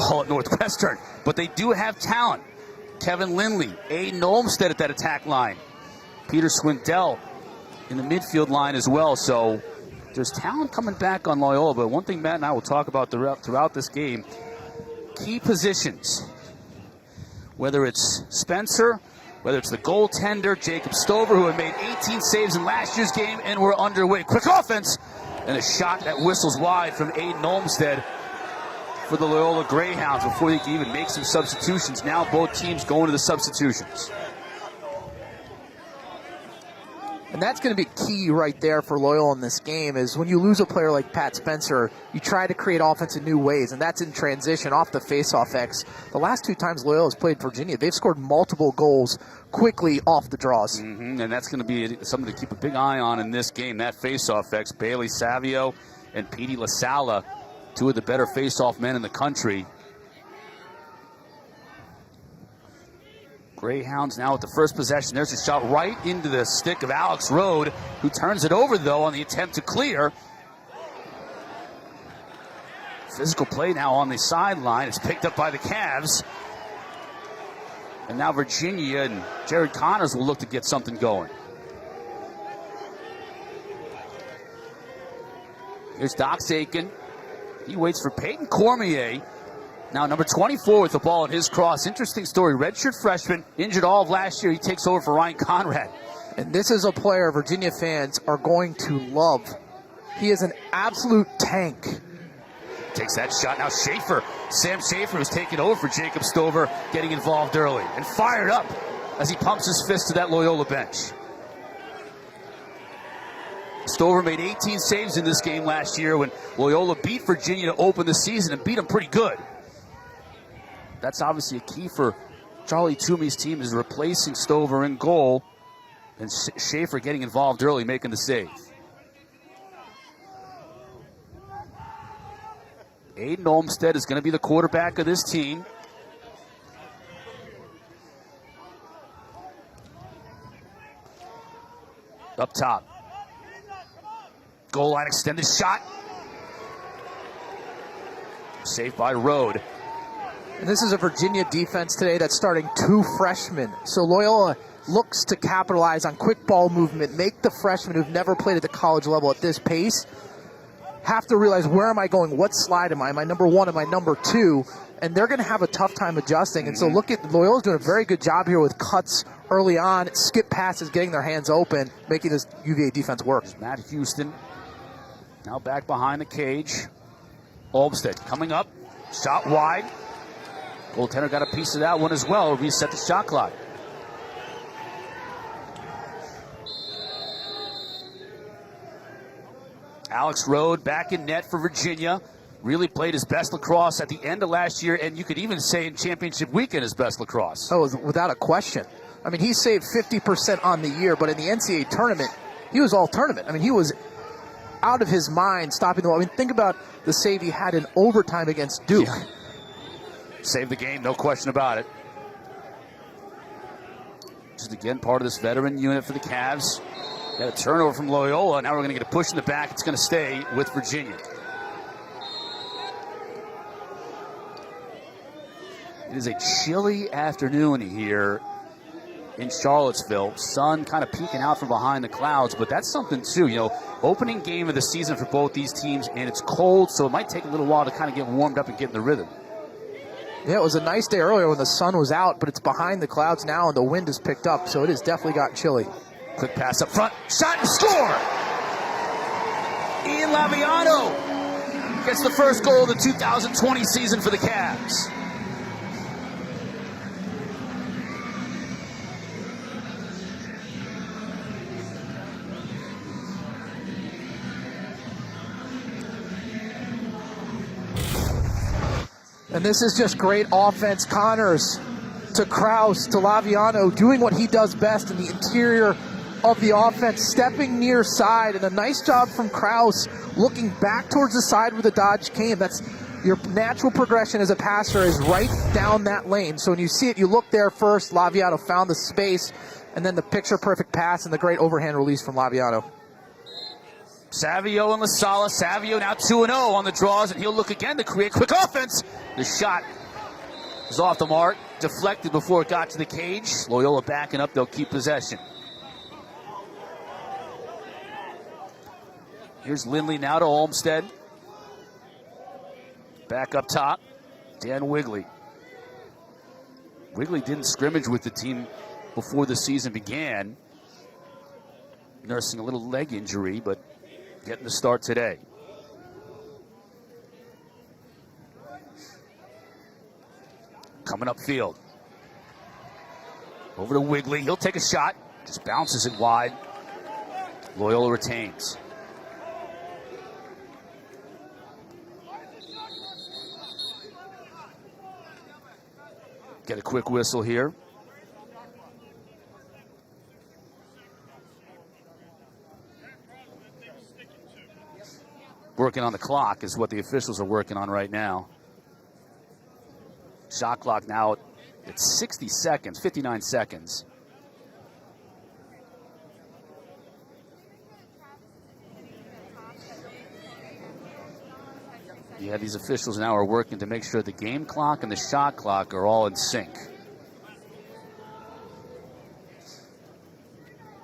ball at Northwestern. But they do have talent. Kevin Lindley, Aiden Olmstead at that attack line. Peter Swindell in the midfield line as well. So there's talent coming back on Loyola. But one thing Matt and I will talk about throughout this game, key positions. Whether it's Spencer, whether it's the goaltender, Jacob Stover, who had made 18 saves in last year's game, and we're underway. Quick offense, and a shot that whistles wide from Aiden Olmstead for the Loyola Greyhounds before they can even make some substitutions. Now both teams going to the substitutions. And that's going to be key right there for Loyola in this game, is when you lose a player like Pat Spencer, you try to create offense in new ways, and that's in transition off the face-off X. The last 2 times Loyola has played Virginia, they've scored multiple goals quickly off the draws. And that's going to be something to keep a big eye on in this game, that face-off X. Bailey Savio and Petey LaSala, 2 of the better face-off men in the country. Greyhounds now with the first possession. There's a shot right into the stick of Alex Rode, who turns it over, though, on the attempt to clear. Physical play now on the sideline. It's picked up by the Cavs. And now Virginia and Jared Connors will look to get something going. Here's Dox Aiken. He waits for Peyton Cormier. Now number 24 with the ball at his cross. Interesting story. Redshirt freshman, injured all of last year. He takes over for Ryan Conrad. And this is a player Virginia fans are going to love. He is an absolute tank. Takes that shot. Now Schaefer. Sam Schaefer was taking over for Jacob Stover, getting involved early and fired up as he pumps his fist to that Loyola bench. Stover made 18 saves in this game last year when Loyola beat Virginia to open the season and beat them pretty good. That's obviously a key for Charlie Toomey's team, is replacing Stover in goal and Schaefer getting involved early, making the save. Aiden Olmstead is going to be the quarterback of this team. Up top. Goal line extended shot. Saved by Rode. And this is a Virginia defense today that's starting 2 freshmen. So Loyola looks to capitalize on quick ball movement, make the freshmen who've never played at the college level at this pace have to realize, where am I going? What slide am I? Am I number 1? Am I number 2? And they're going to have a tough time adjusting. And so look at Loyola's doing a very good job here with cuts early on, skip passes, getting their hands open, making this UVA defense work. There's Matt Houston now back behind the cage. Olmstead coming up, shot wide. Goaltender got a piece of that one as well. Reset the shot clock. Alex Rode back in net for Virginia. Really played his best lacrosse at the end of last year, and you could even say in championship weekend his best lacrosse. Oh, without a question. I mean, he saved 50% on the year, but in the NCAA tournament, he was all tournament. I mean, he was out of his mind stopping the ball. I mean, think about the save he had in overtime against Duke. Yeah. Saved the game, no question about it. Just again, part of this veteran unit for the Cavs. Got a turnover from Loyola. Now we're going to get a push in the back. It's going to stay with Virginia. It is a chilly afternoon here in Charlottesville. Sun kind of peeking out from behind the clouds, but that's something too. You know, opening game of the season for both these teams, and it's cold, so it might take a little while to kind of get warmed up and get in the rhythm. Yeah, it was a nice day earlier when the sun was out, but it's behind the clouds now, and the wind has picked up, so it has definitely gotten chilly. Quick pass up front, shot and score! Ian Laviano gets the first goal of the 2020 season for the Cavs. And this is just great offense. Connors to Kraus to Laviano, doing what he does best in the interior of the offense, stepping near side, and a nice job from Kraus looking back towards the side where the dodge came. That's your natural progression as a passer, is right down that lane. So when you see it, you look there first. Laviano found the space, and then the picture-perfect pass and the great overhand release from Laviano. Savio and LaSala. Savio now 2-0 on the draws, and he'll look again to create quick offense. The shot is off the mark, deflected before it got to the cage. Loyola backing up, they'll keep possession. Here's Lindley now to Olmstead. Back up top, Dan Wigley. Wigley didn't scrimmage with the team before the season began, nursing a little leg injury, but getting the start today. Coming upfield. Over to Wigley. He'll take a shot. Just bounces it wide. Loyola retains. Get a quick whistle here. Working on the clock is what the officials are working on right now. Shot clock now at 60 seconds, 59 seconds. Yeah, these officials now are working to make sure the game clock and the shot clock are all in sync.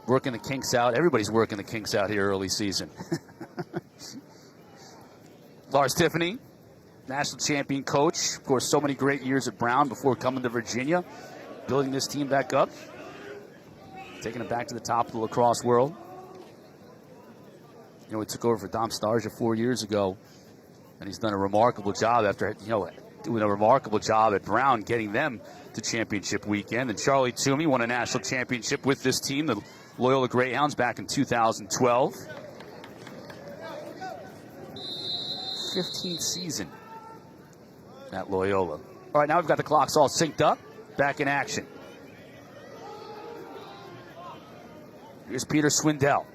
Working the kinks out. Everybody's working the kinks out here early season. Lars Tiffany, national champion coach. Of course, so many great years at Brown before coming to Virginia. Building this team back up. Taking it back to the top of the lacrosse world. You know, he took over for Dom Starja 4 years ago. And he's done a remarkable job after, doing a remarkable job at Brown, getting them to championship weekend. And Charlie Toomey won a national championship with this team, the Loyola Greyhounds, back in 2012. 15th season at Loyola. All right, now we've got the clocks all synced up. Back in action. Here's Peter Swindell.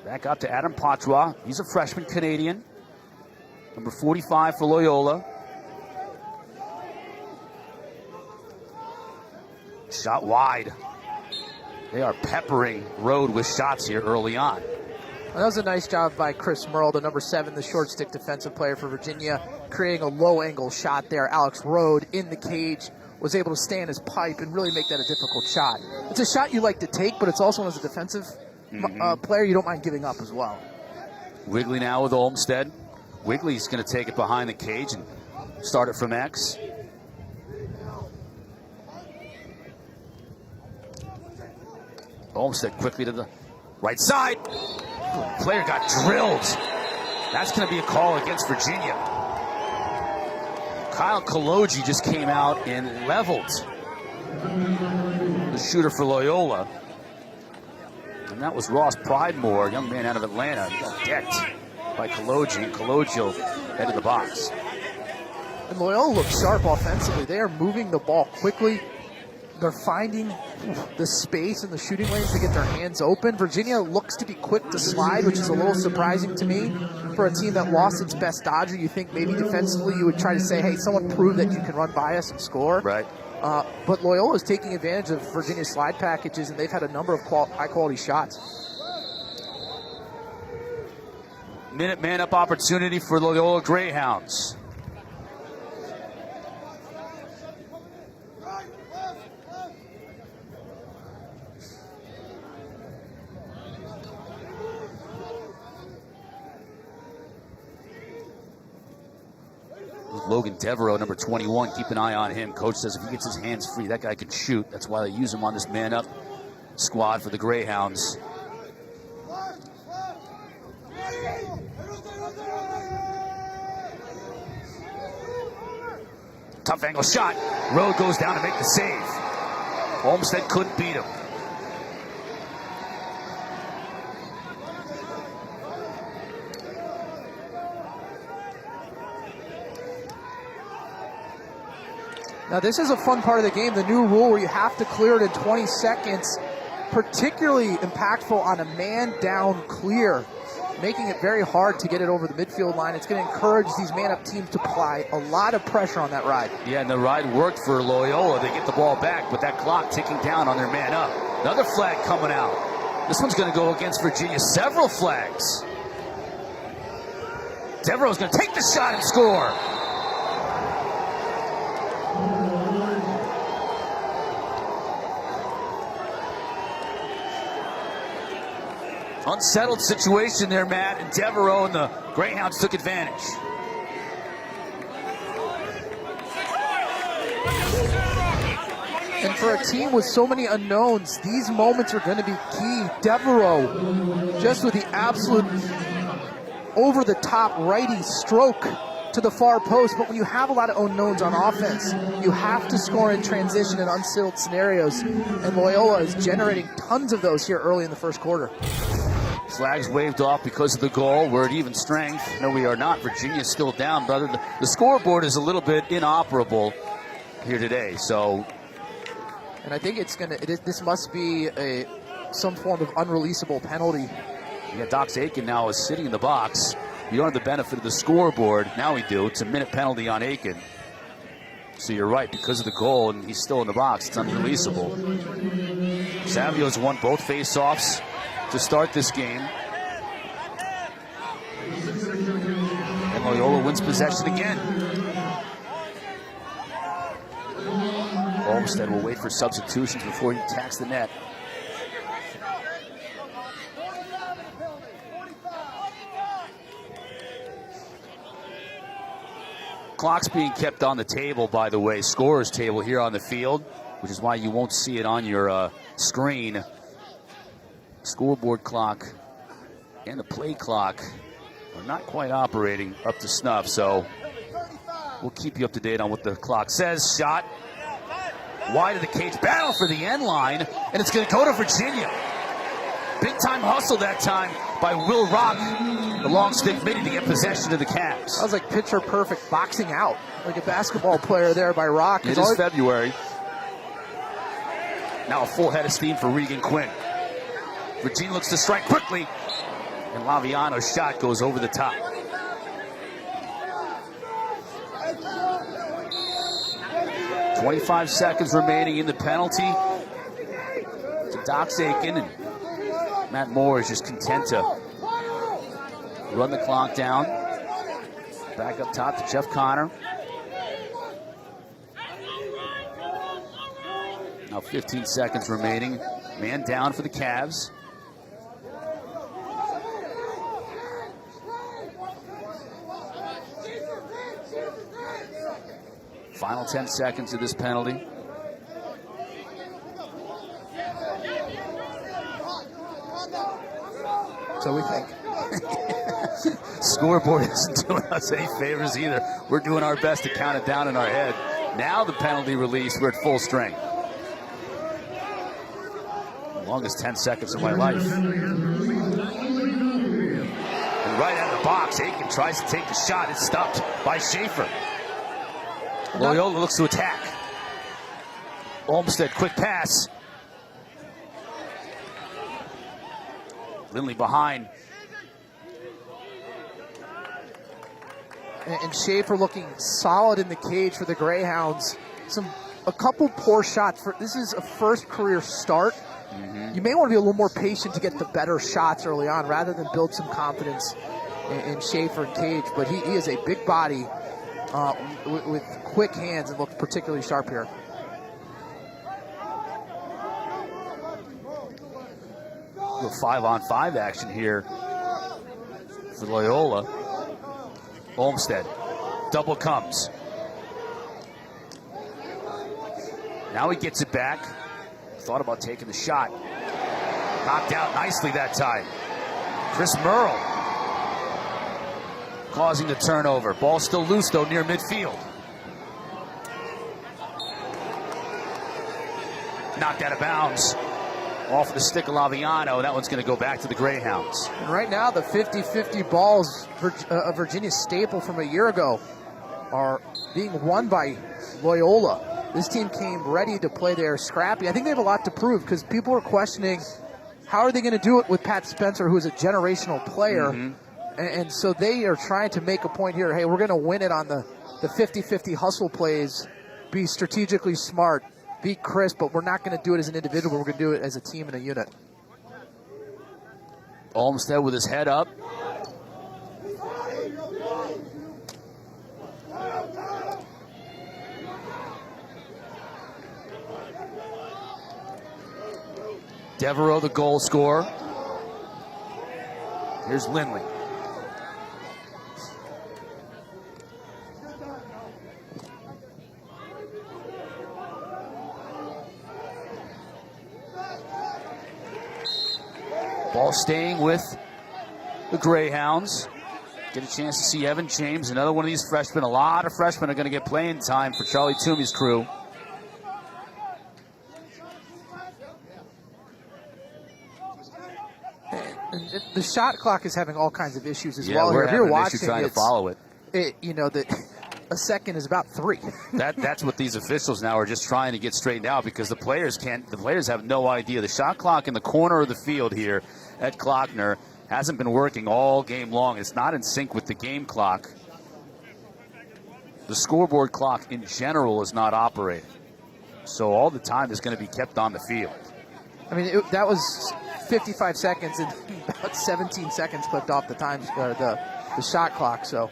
Back up to Adam Patois. He's a freshman Canadian. Number 45 for Loyola. Shot wide. They are peppering Road with shots here early on. Well, that was a nice job by Chris Merle, the number 7, the short stick defensive player for Virginia, creating a low angle shot there. Alex Road in the cage was able to stay in his pipe and really make that a difficult shot. It's a shot you like to take, but it's also as a defensive player you don't mind giving up as well. Wigley now with Olmstead. Wigley's going to take it behind the cage and start it from X. Olmstead quickly to the right side. Player got drilled. That's going to be a call against Virginia. Kyle Kaloji just came out and leveled the shooter for Loyola. And that was Ross Pridemore, a young man out of Atlanta. He got decked by Kaloji, and Kaloji will head to the box. And Loyola looks sharp offensively. They are moving the ball quickly. They're finding the space in the shooting lanes to get their hands open. Virginia looks to be quick to slide, which is a little surprising to me. For a team that lost its best dodger, you think maybe defensively you would try to say, hey, someone prove that you can run by us and score. Right. But Loyola is taking advantage of Virginia's slide packages, and they've had a number of high-quality shots. Minute man-up opportunity for Loyola Greyhounds. Logan Devereaux, number 21, keep an eye on him. Coach says if he gets his hands free, that guy can shoot. That's why they use him on this man-up squad for the Greyhounds. Tough angle shot. Road goes down to make the save. Olmstead couldn't beat him. Now this is a fun part of the game, the new rule where you have to clear it in 20 seconds, particularly impactful on a man-down clear, making it very hard to get it over the midfield line. It's going to encourage these man-up teams to apply a lot of pressure on that ride. Yeah, and the ride worked for Loyola. They get the ball back, but that clock ticking down on their man-up. Another flag coming out. This one's going to go against Virginia. Several flags. Devereaux's going to take the shot and score. Unsettled situation there, Matt, and Devereaux and the Greyhounds took advantage. And for a team with so many unknowns, these moments are going to be key. Devereaux, just with the absolute over-the-top righty stroke to the far post. But when you have a lot of unknowns on offense, you have to score in transition in unsettled scenarios. And Loyola is generating tons of those here early in the first quarter. Flags waved off because of the goal. We're at even strength. No, we are not. Virginia's still down, brother. The scoreboard is a little bit inoperable here today, so... And I think this must be some form of unreleasable penalty. Yeah, Dox Aiken now is sitting in the box. You don't have the benefit of the scoreboard. Now we do. It's a minute penalty on Aiken. So you're right, because of the goal, and he's still in the box, it's unreleasable. Savio's won both face-offs to start this game. And Loyola wins possession again. Olmsted will wait for substitutions before he attacks the net. Clock's being kept on the table, by the way, scorer's table here on the field, which is why you won't see it on your screen. Scoreboard clock and the play clock are not quite operating up to snuff, so we'll keep you up to date on what the clock says. Shot wide of the cage, battle for the end line, and it's going to go to Virginia. Big time hustle that time by Will Rock, the long stick midi, to get possession of the Cavs. That was like picture perfect boxing out, like a basketball player there by Rock. It is February. Now a full head of steam for Regan Quinn. Virginia looks to strike quickly, and Laviano's shot goes over the top. .25 seconds remaining in the penalty to Dox Aiken, and Matt Moore is just content to run the clock down. Back up top to Jeff Connor. Now 15 seconds remaining. Man down for the Cavs. Final 10 seconds of this penalty. So we think. Scoreboard isn't doing us any favors either. We're doing our best to count it down in our head. Now the penalty release, we're at full strength. The longest 10 seconds of my life. And right out of the box, Aiken tries to take the shot. It's stopped by Schaefer. Loyola looks to attack. Olmsted, quick pass. Lindley behind. And Schaefer looking solid in the cage for the Greyhounds. A couple poor shots. This is a first career start. You may want to be a little more patient to get the better shots early on rather than build some confidence in Schaefer and cage. But he is a big body with quick hands and looks particularly sharp here. A little 5-on-5 action here for Loyola. Olmsted, double comes. Now he gets it back. Thought about taking the shot. Knocked out nicely that time. Chris Merle causing the turnover. Ball still loose though near midfield. Knocked out of bounds. Off the stick of Laviano. That one's going to go back to the Greyhounds. And right now, the 50-50 balls, Virginia's staple from a year ago, are being won by Loyola. This team came ready to play their scrappy. I think they have a lot to prove because people are questioning how are they going to do it with Pat Spencer, who is a generational player. And so they are trying to make a point here. Hey, we're going to win it on the 50-50 hustle plays, be strategically smart, be crisp, but we're not going to do it as an individual. We're going to do it as a team and a unit. Olmsted with his head up. Devereaux, the goal scorer. Here's Lindley. Ball staying with the Greyhounds. Get a chance to see Evan James, another one of these freshmen. A lot of freshmen are going to get playing time for Charlie Toomey's crew. The shot clock is having all kinds of issues as Yeah, well. we're If you're having an watching, issue trying to follow it. A second is about 3. That's what these officials now are just trying to get straightened out, because the players can't. The players have no idea. The shot clock in the corner of the field here at Klockner hasn't been working all game long. It's not in sync with the game clock. The scoreboard clock in general is not operating, so all the time is going to be kept on the field. I mean, that was 55 seconds and about 17 seconds clipped off the time or the shot clock. So.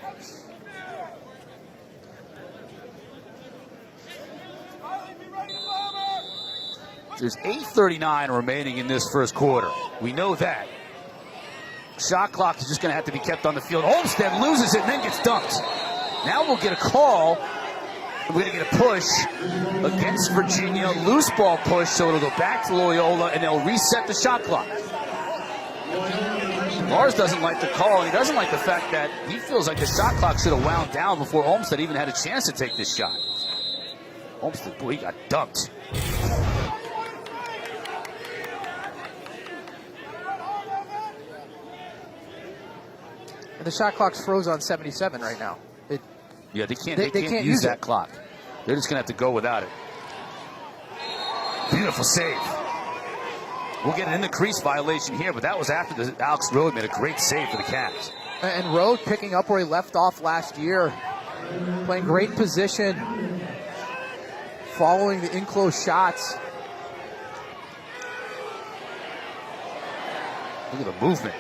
There's 8:39 remaining in this first quarter. We know that. Shot clock is just going to have to be kept on the field. Olmsted loses it and then gets dunked. Now we'll get a call. We're going to get a push against Virginia. Loose ball push, so it'll go back to Loyola, and they'll reset the shot clock. Lars doesn't like the call, and he doesn't like the fact that he feels like the shot clock should have wound down before Olmsted even had a chance to take this shot. Olmsted, boy, he got dunked. And the shot clock's froze on 77 right now. Yeah, they can't use that clock. They're just going to have to go without it. Beautiful save. We'll get an in the crease violation here, but that was after Alex Rode made a great save for the Cavs. And Rode picking up where he left off last year, playing great position, following the enclosed shots. Look at the movement.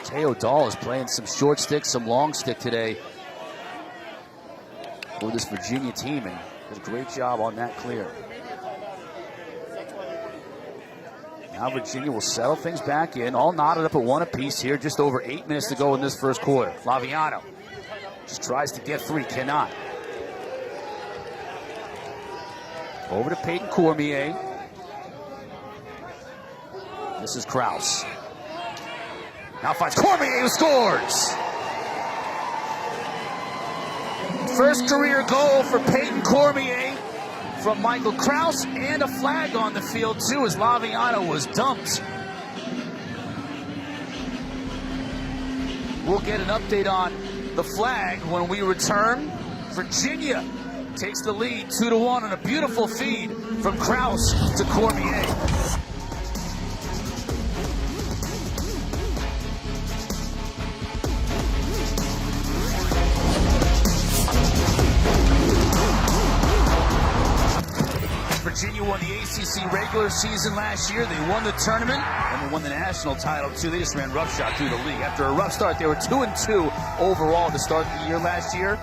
Teo Dahl is playing some short stick, some long stick today for this Virginia team, and does a great job on that clear. Now Virginia will settle things back in, all knotted up at 1 apiece here, just over 8 minutes to go in this first quarter. Laviano just tries to get 3, cannot. Over to Peyton Cormier. This is Krause. Now finds Cormier, who scores! First career goal for Peyton Cormier from Michael Krause, and a flag on the field too as Laviano was dumped. We'll get an update on the flag when we return. Virginia takes the lead 2-1 on a beautiful feed from Krause to Cormier. Virginia won the ACC regular season last year. They won the tournament, and they won the national title, too. They just ran roughshod through the league. After a rough start, they were 2-2 overall to start the year last year.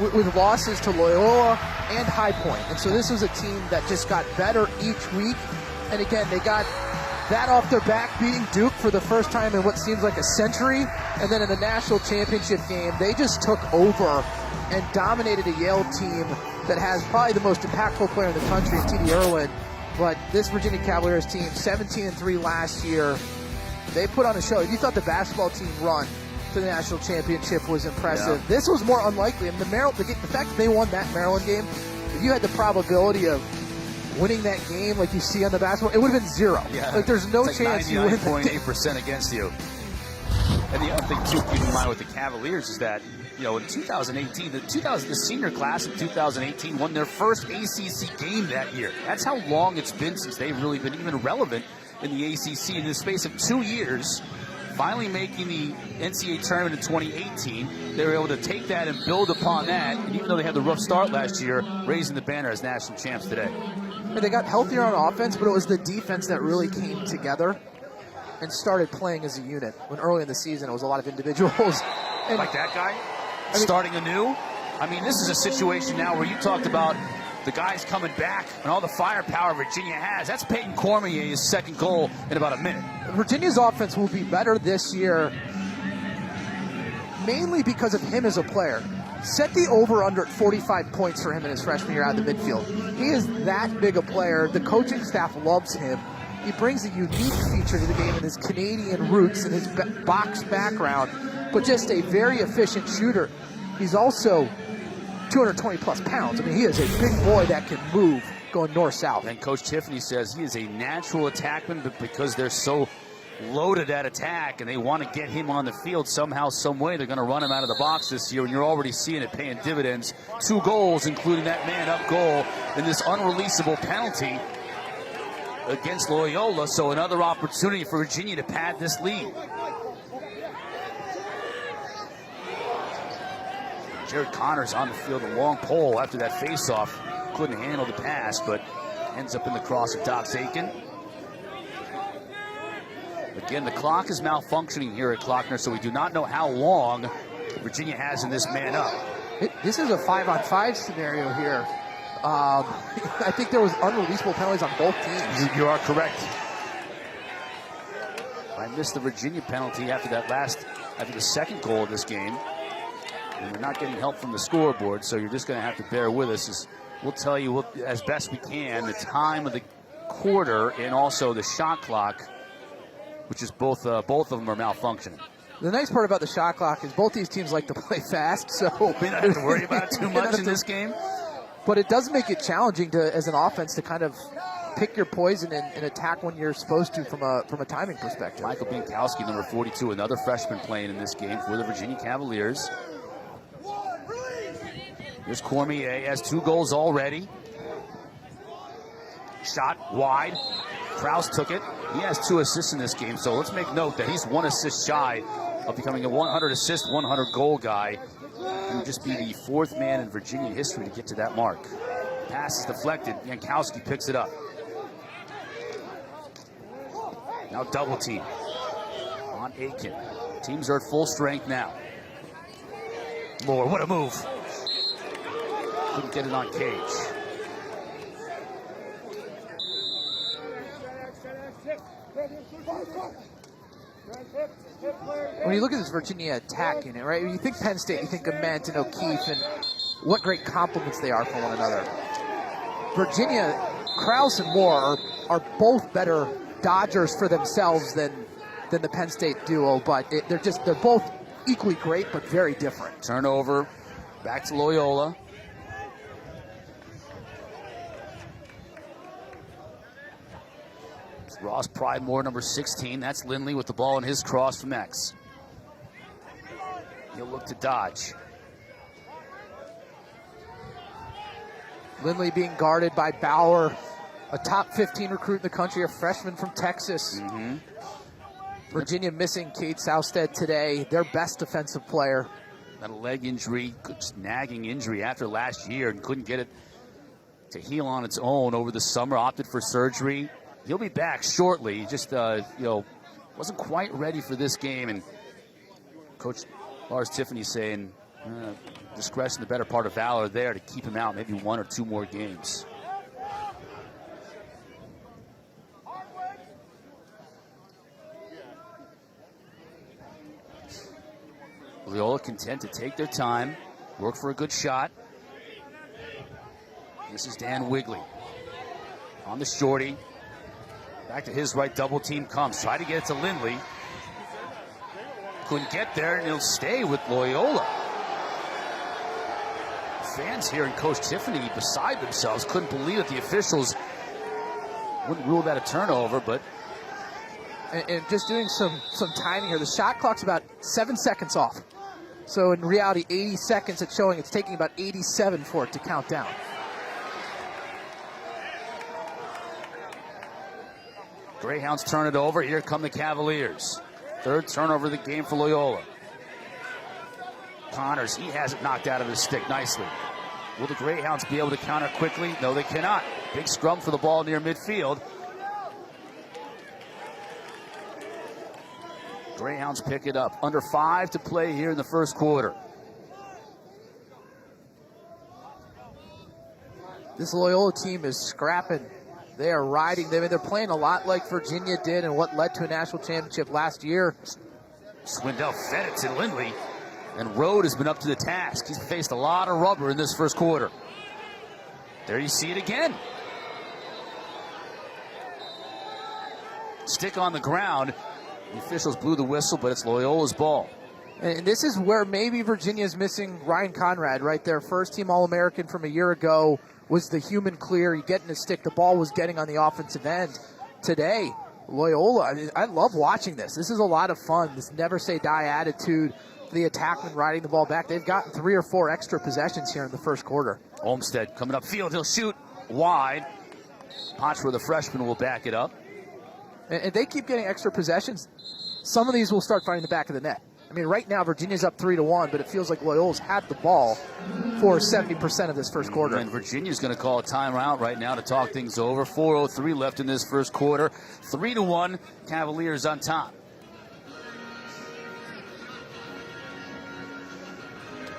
With losses to Loyola and High Point. And so this was a team that just got better each week. And again, they got that off their back, beating Duke for the first time in what seems like a century. And then in the national championship game, they just took over and dominated a Yale team that has probably the most impactful player in the country, T.D. Irwin. But this Virginia Cavaliers team, 17-3 last year, they put on a show. If you thought the basketball team run to the national championship was impressive, this was more unlikely. I mean, the fact that they won that Maryland game, if you had the probability of winning that game like you see on the basketball, it would have been 0. Yeah. Like there's no it's chance you win. 99.8% against you. And the other thing too, keep in mind with the Cavaliers is that, you know, in 2018, the senior class of 2018 won their first ACC game that year. That's how long it's been since they've really been even relevant in the ACC. In the space of 2 years, finally making the NCAA tournament in 2018. They were able to take that and build upon that. And even though they had the rough start last year, raising the banner as national champs today. And they got healthier on offense, but it was the defense that really came together and started playing as a unit. When early in the season, it was a lot of individuals. And like that guy, starting anew. I mean, this is a situation now where you talked about the guys coming back and all the firepower Virginia has. That's Peyton Cormier's second goal in about a minute. Virginia's offense will be better this year, mainly because of him as a player. Set the over-under at 45 points for him in his freshman year out of the midfield. He is that big a player. The coaching staff loves him. He brings a unique feature to the game in his Canadian roots and his box background, but just a very efficient shooter. He's also 220-plus pounds. I mean, he is a big boy that can move going north-south. And Coach Tiffany says he is a natural attackman, but because they're so loaded at attack and they want to get him on the field somehow, some way, they're going to run him out of the box this year, and you're already seeing it paying dividends. 2 goals, including that man-up goal, and this unreleasable penalty against Loyola, so another opportunity for Virginia to pad this lead. Jared Connors on the field, a long pole after that face-off. Couldn't handle the pass, but ends up in the cross of Doc Aiken. Again, the clock is malfunctioning here at Klockner, so we do not know how long Virginia has in this man up. This is a 5-on-5 scenario here. I think there was unreleasable penalties on both teams. You are correct. I missed the Virginia penalty after the second goal of this game. And we're not getting help from the scoreboard, so you're just going to have to bear with us. We'll tell you as best we can the time of the quarter and also the shot clock, which is both of them are malfunctioning. The nice part about the shot clock is both these teams like to play fast, so we don't have to worry about it too much in this game. But it does make it challenging as an offense to kind of pick your poison and attack when you're supposed to from a timing perspective. Michael Binkowski, number 42, another freshman playing in this game for the Virginia Cavaliers. Here's Cormier, has 2 goals already. Shot wide. Krause took it. He has 2 assists in this game, so let's make note that he's 1 assist shy of becoming a 100 assist, 100 goal guy. He would just be the 4th man in Virginia history to get to that mark. Pass is deflected. Binkowski picks it up. Now double team on Aiken. Teams are at full strength now. Moore, what a move. Couldn't get it on Cage. When you look at this Virginia attack unit, right? When you think Penn State, you think of Ment and O'Keefe and what great compliments they are for one another. Virginia, Krause and Moore are both better dodgers for themselves than the Penn State duo, but they're both equally great, but very different. Turnover, back to Loyola. Ross Pridemore, number 16. That's Lindley with the ball in his cross from X. He'll look to dodge. Lindley being guarded by Bauer, a top 15 recruit in the country, a freshman from Texas. Mm-hmm. Virginia missing Kate Southstead today, their best defensive player. Got a leg injury, just nagging injury after last year, and couldn't get it to heal on its own over the summer, opted for surgery. He'll be back shortly. He just, wasn't quite ready for this game. And Coach Lars Tiffany saying discretion, the better part of valor there to keep him out maybe 1 or 2 more games. Loyola content to take their time, work for a good shot. This is Dan Wigley on the shorty. Back to his right, double team comes. Try to get it to Lindley. Couldn't get there, and he'll stay with Loyola. Fans here and Coach Tiffany beside themselves. Couldn't believe that the officials wouldn't rule that a turnover, but... And just doing some timing here. The shot clock's about 7 seconds off. So in reality, 80 seconds it's showing. It's taking about 87 for it to count down. Greyhounds turn it over. Here come the Cavaliers. Third turnover of the game for Loyola. Connors, he has it knocked out of his stick nicely. Will the Greyhounds be able to counter quickly? No, they cannot. Big scrum for the ball near midfield. Greyhounds pick it up. Under 5 to play here in the first quarter. This Loyola team is scrapping. They are riding. They're playing a lot like Virginia did and what led to a national championship last year. Swindell fed it to Lindley, and Rode has been up to the task. He's faced a lot of rubber in this first quarter. There you see it again. Stick on the ground. The officials blew the whistle, but it's Loyola's ball. And this is where maybe Virginia's missing Ryan Conrad right there. First team All-American from a year ago was the human clear. You get in the stick. The ball was getting on the offensive end. Today, Loyola, I love watching this. This is a lot of fun. This never say die attitude. The attackman riding the ball back. They've gotten 3 or 4 extra possessions here in the first quarter. Olmstead coming up field. He'll shoot wide. Potchford, the freshman, will back it up. And they keep getting extra possessions. Some of these will start finding the back of the net. I mean, right now, Virginia's up 3-1, but it feels like Loyola's had the ball for 70% of this first quarter. And Virginia's going to call a timeout right now to talk things over. 4:03 left in this first quarter. 3-1, Cavaliers on top.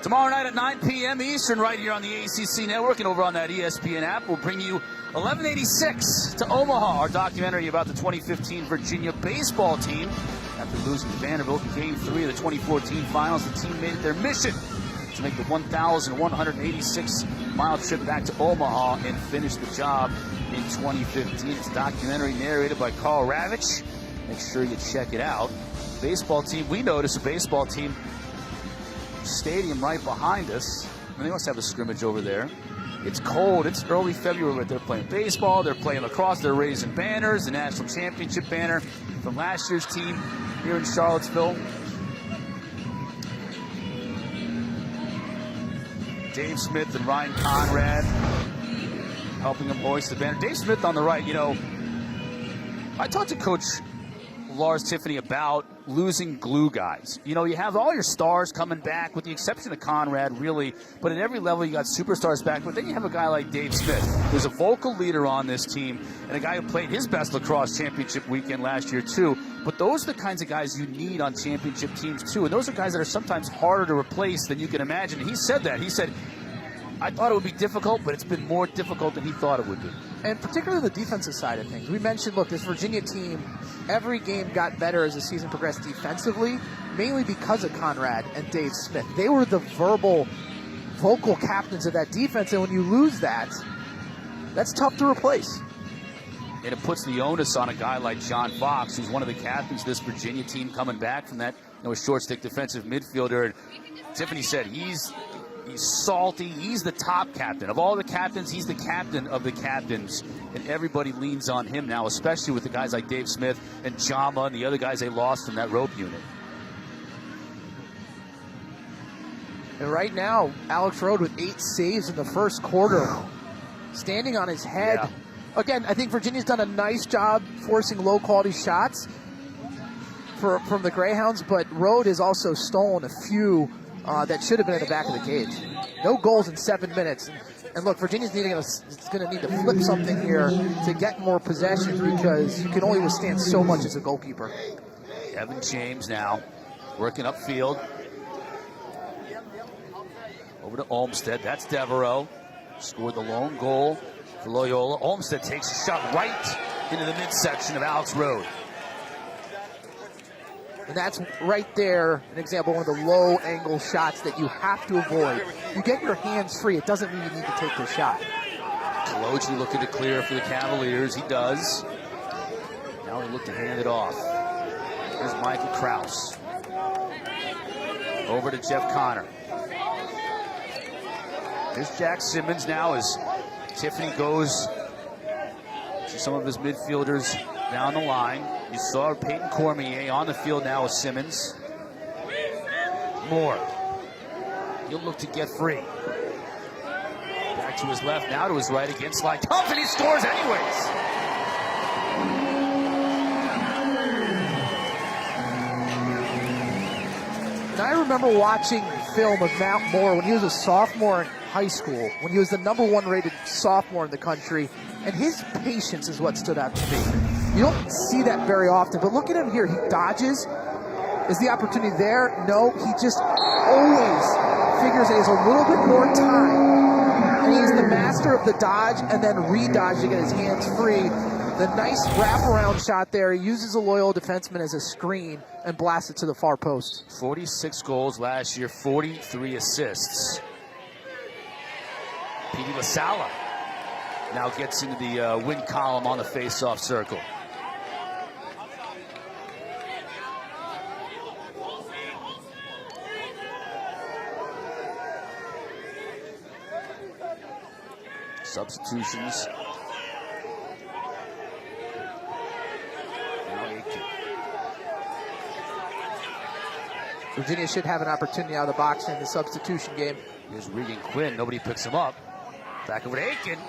Tomorrow night at 9 p.m. Eastern, right here on the ACC Network and over on that ESPN app, we'll bring you 1186 to Omaha, our documentary about the 2015 Virginia baseball team. After losing to Vanderbilt in Game 3 of the 2014 finals, the team made it their mission to make the 1,186-mile trip back to Omaha and finish the job in 2015. It's a documentary narrated by Carl Ravitch. Make sure you check it out. Baseball team, we noticed a baseball team stadium right behind us. And they must have a scrimmage over there. It's cold. It's early February, but they're playing baseball. They're playing lacrosse. They're raising banners. The national championship banner from last year's team here in Charlottesville. Dave Smith and Ryan Conrad helping him hoist the banner. Dave Smith on the right. You know, I talked to Coach Lars Tiffany about losing glue guys. You know, you have all your stars coming back, with the exception of Conrad, really, but at every level you got superstars back, but then you have a guy like Dave Smith, who's a vocal leader on this team, and a guy who played his best lacrosse championship weekend last year, too. But those are the kinds of guys you need on championship teams, too, and those are guys that are sometimes harder to replace than you can imagine. And he said that. He said, I thought it would be difficult, but it's been more difficult than he thought it would be. And particularly the defensive side of things. We mentioned, look, this Virginia team, every game got better as the season progressed defensively, mainly because of Conrad and Dave Smith. They were the vocal captains of that defense, and when you lose that, that's tough to replace. And it puts the onus on a guy like John Fox, who's one of the captains of this Virginia team, coming back from that short stick defensive midfielder. And Tiffany said he's salty. He's the top captain. Of all the captains, he's the captain of the captains. And everybody leans on him now, especially with the guys like Dave Smith and Jama and the other guys they lost from that rope unit. And right now, Alex Rode with 8 saves in the first quarter. Standing on his head. Yeah. Again, I think Virginia's done a nice job forcing low-quality shots from the Greyhounds, but Rode has also stolen a few that should have been in the back of the cage. No goals in 7 minutes. And look, Virginia's going to need to flip something here to get more possession, because you can only withstand so much as a goalkeeper. Evan James now working upfield. Over to Olmstead. That's Devereaux. Scored the lone goal for Loyola. Olmstead takes a shot right into the midsection of Alex Rode. And that's right there an example of one of the low-angle shots that you have to avoid. You get your hands free. It doesn't mean you need to take the shot. Kaloji looking to clear for the Cavaliers. He does. Now he look to hand it off. Here's Michael Kraus. Over to Jeff Connor. Here's Jack Simmons now as Tiffany goes to some of his midfielders down the line. You saw Peyton Cormier on the field now with Simmons. Moore. He'll look to get free. Back to his left, now to his right against Sly Tubbs, and he scores anyways. remember watching film of Matt Moore when he was a sophomore in high school, when he was the #1 rated sophomore in the country, and his patience is what stood out to me. You don't see that very often, but look at him here. He dodges. Is the opportunity there? No, he just always figures he has a little bit more time. And he's the master of the dodge and then re-dodge to get his hands free. The nice wraparound shot there. He uses a Loyola defenseman as a screen and blasts it to the far post. 46 goals last year, 43 assists. Petey LaSala now gets into the win column on the face-off circle. Substitutions. Now Aiken. Virginia should have an opportunity out of the box in the substitution game. Here's Regan Quinn. Nobody picks him up. Back over to Aiken.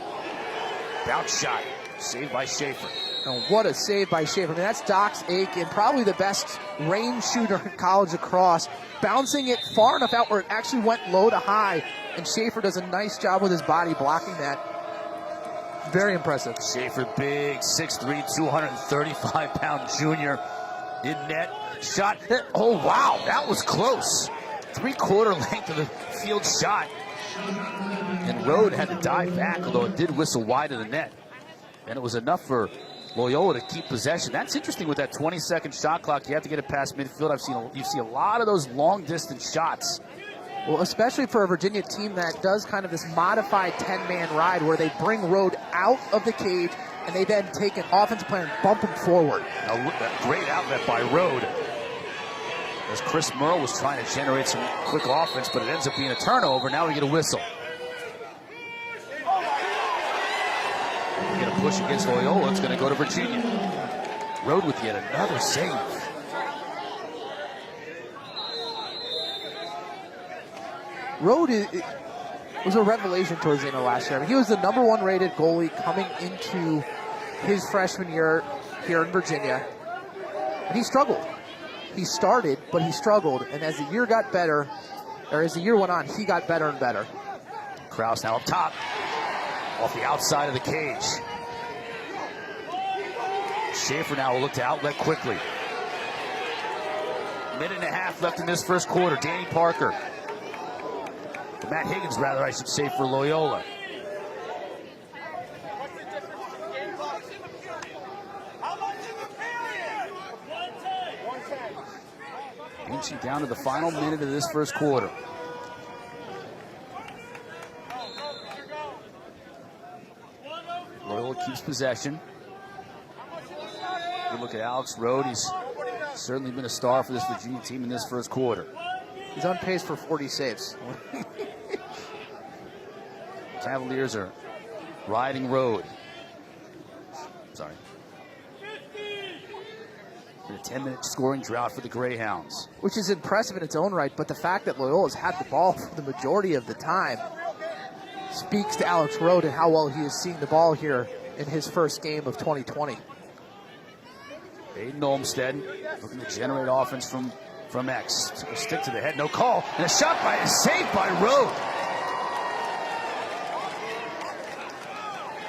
Bounce shot. Saved by Schaefer. And what a save by Schaefer. I mean, that's Dox Aiken, probably the best range shooter in college across. Bouncing it far enough out where it actually went low to high. And Schaefer does a nice job with his body blocking that. Very impressive. Schaefer, big, 6'3", 235-pound junior. In net. Shot. Oh, wow. That was close. 3/4 length of the field shot. And Rode had to dive back, although it did whistle wide of the net. And it was enough for Loyola to keep possession. That's interesting with that 20-second shot clock. You have to get it past midfield. You see a lot of those long-distance shots. Well, especially for a Virginia team that does kind of this modified 10-man ride where they bring Rode out of the cage and they then take an offensive plan and bump him forward. A great outlet by Rode. As Chris Merle was trying to generate some quick offense, but it ends up being a turnover. Now we get a whistle. We get a push against Loyola. It's going to go to Virginia. Rode with yet another save. Rode was a revelation towards the end of last year. I mean, he was the #1 rated goalie coming into his freshman year here in Virginia. And he struggled. He started, but he struggled. And as the year got better, or as the year went on, he got better and better. Krause now up top, off the outside of the cage. Schaefer now will look to outlet quickly. Minute and a half left in this first quarter. Danny Parker. Matt Higgins, rather, I should say, for Loyola. Inching down to the final minute of this first quarter. Loyola keeps possession. Good look at Alex Rode. He's certainly been a star for this Virginia team in this first quarter. He's on pace for 40 saves. Cavaliers are riding Rode. Sorry. A 10-minute scoring drought for the Greyhounds. Which is impressive in its own right, but the fact that Loyola's had the ball for the majority of the time speaks to Alex Rode and how well he is seeing the ball here in his first game of 2020. Aiden Olmstead looking to generate offense from X. Took a stick to the head, no call, and a shot by a save by Rode.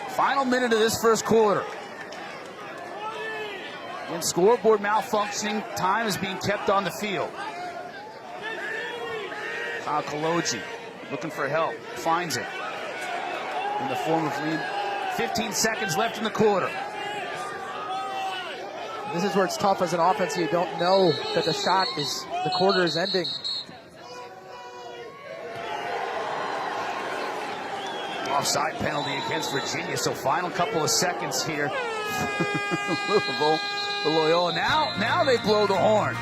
Final minute of this first quarter. And scoreboard malfunctioning, time is being kept on the field. Kyle Kaloji looking for help, finds it. In the form of lead. 15 seconds left in the quarter. This is where it's tough as an offense. You don't know that the quarter is ending. Offside penalty against Virginia, so final couple of seconds here. Louisville, the Loyola. Now they blow the horn.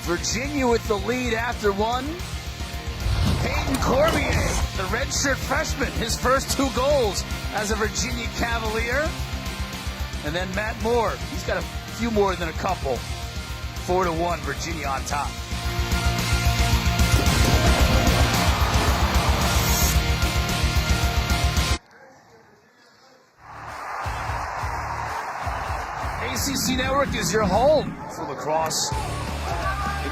Virginia with the lead after one. Peyton Cormier, the redshirt freshman, his first 2 goals as a Virginia Cavalier. And then Matt Moore, he's got a few more than a couple. 4-1, Virginia on top. ACC Network is your home for lacrosse in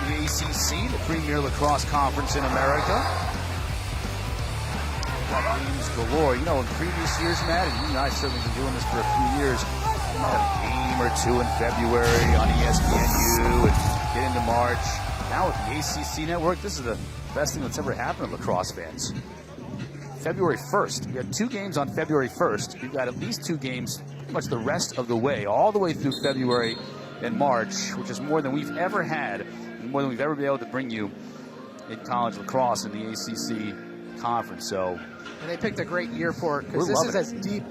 the ACC, the premier lacrosse conference in America. Got games galore. You know, in previous years, Matt, and you and I certainly been doing this for a few years, we had a game or two in February on ESPNU and get into March. Now with the ACC Network, this is the best thing that's ever happened to lacrosse fans. February 1st. We had 2 games on February 1st. We've got at least 2 games pretty much the rest of the way, all the way through February and March, which is more than we've ever had, and more than we've ever been able to bring you in college lacrosse in the ACC conference. So, and they picked a great year for it because this is as deep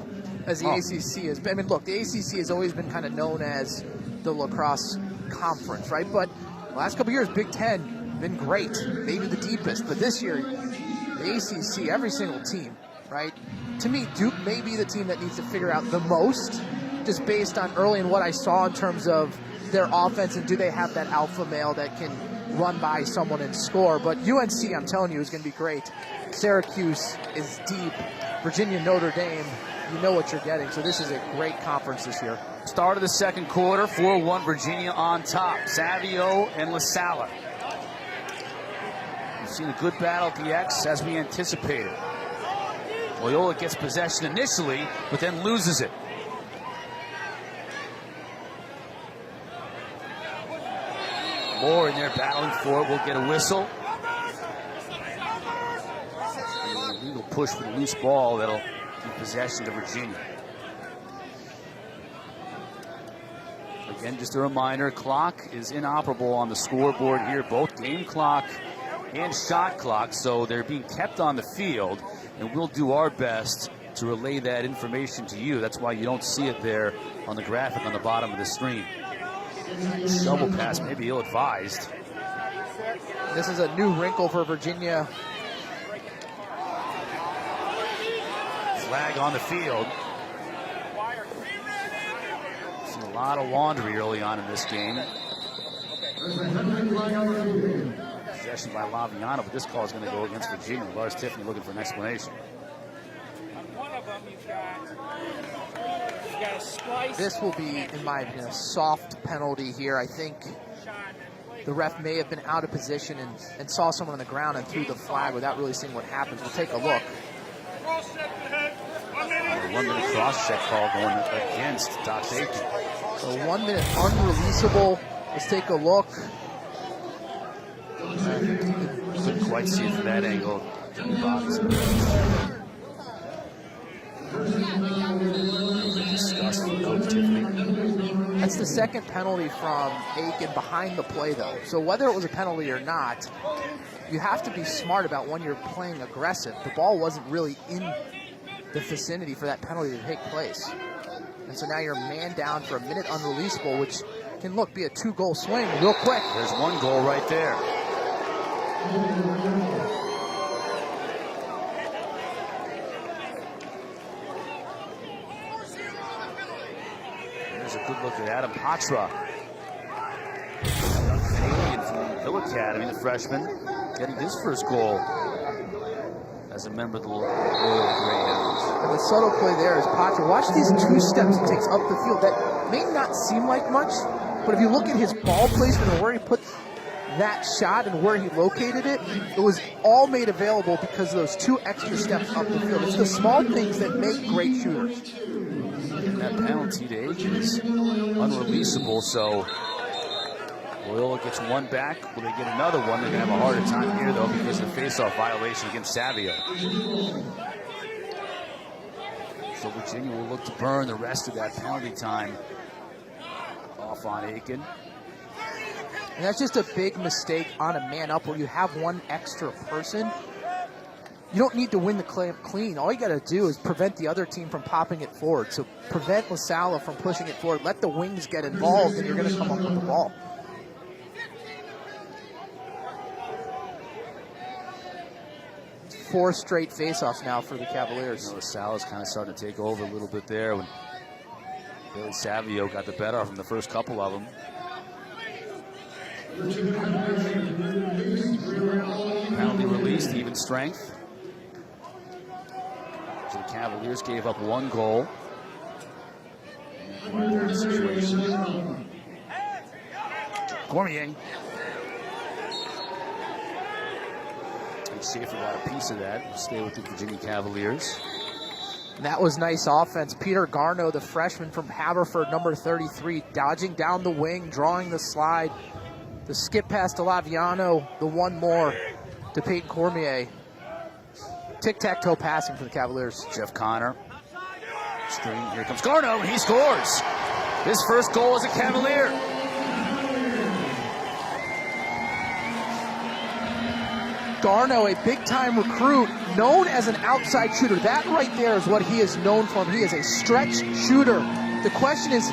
as the ACC is. I mean, look, the ACC has always been kind of known as the lacrosse conference, right? But the last couple of years, Big Ten been great, maybe the deepest. But this year, the ACC, every single team, right? To me, Duke may be the team that needs to figure out the most, just based on early and what I saw in terms of their offense and do they have that alpha male that can run by someone and score. But UNC, I'm telling you, is going to be great. Syracuse is deep. Virginia, Notre Dame, you know what you're getting. So this is a great conference this year. Start of the second quarter, 4-1 Virginia on top. Savio and LaSalle. We've seen a good battle at the X as we anticipated. Loyola gets possession initially, but then loses it. Moore in there battling for it. We'll get a whistle. A legal push for the loose ball that'll give possession to Virginia. Again, just a reminder, clock is inoperable on the scoreboard here, both game clock and shot clock, so they're being kept on the field, and we'll do our best to relay that information to you. That's why you don't see it there on the graphic on the bottom of the screen. Shovel pass, maybe ill-advised. This is a new wrinkle for Virginia. Flag on the field. Seen a lot of laundry early on in this game. Possession by Laviano, but this call is going to go against Virginia. Lars Tiffany looking for an explanation. This will be, in my opinion, a soft penalty here. I think the ref may have been out of position and saw someone on the ground and threw the flag without really seeing what happens. We'll take a look. A 1 minute cross check call going against Doc Aiken. So 1 minute unreleasable. Let's take a look. Couldn't quite see it from that angle. Disgust from Coach Tiffany. That's the second penalty from Aiken behind the play, though. So whether it was a penalty or not, you have to be smart about when you're playing aggressive. The ball wasn't really in the vicinity for that penalty to take place. And so now you're man down for a minute unreleasable, which can, look, be a 2-goal swing real quick. There's 1 goal right there. There's a good look at Adam Patra. Canadian from Hill Academy, the freshman, getting his first goal as a member of the Loyola Greyhounds. And the subtle play there is Patra. Watch these 2 steps he takes up the field. That may not seem like much, but if you look at his ball placement and where he put that shot and where he located it, it was all made available because of those 2 extra steps up the field. It's the small things that make great shooters. And that penalty to Aiken is unreleasable, so Loyola gets 1 back. Will they get another one? They're going to have a harder time here, though, because of the face-off violation against Savio. So Virginia will look to burn the rest of that penalty time off on Aiken. And that's just a big mistake on a man-up where you have 1 extra person. You don't need to win the clean. All you got to do is prevent the other team from popping it forward. So prevent LaSalle from pushing it forward. Let the wings get involved, and you're going to come up with the ball. Four straight faceoffs now for the Cavaliers. You know, LaSalle is kind of starting to take over a little bit there when Billy Savio got the better of him the first couple of them. Penalty released, even strength. So the Cavaliers gave up 1 goal. In that situation. Cormier. Schaefer got a piece of that. We'll stay with the Virginia Cavaliers. That was nice offense. Peter Garneau, the freshman from Haverford, number 33, dodging down the wing, drawing the slide. The skip pass to Laviano, the one more to Peyton Cormier. Tic-tac-toe passing for the Cavaliers. Jeff Connor. String. Here comes Garneau, and he scores. His first goal as a Cavalier. Garneau, a big-time recruit, known as an outside shooter. That right there is what he is known for. He is a stretch shooter. The question is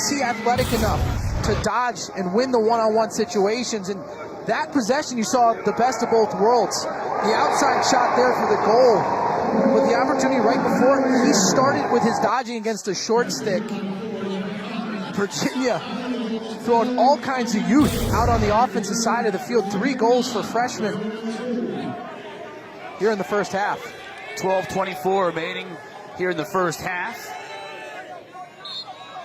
he athletic enough to dodge and win the one-on-one situations? And that possession, you saw the best of both worlds. The outside shot there for the goal. With the opportunity right before, he started with his dodging against a short stick. Virginia throwing all kinds of youth out on the offensive side of the field. 3 goals for freshmen here in the first half. 12:24 remaining here in the first half.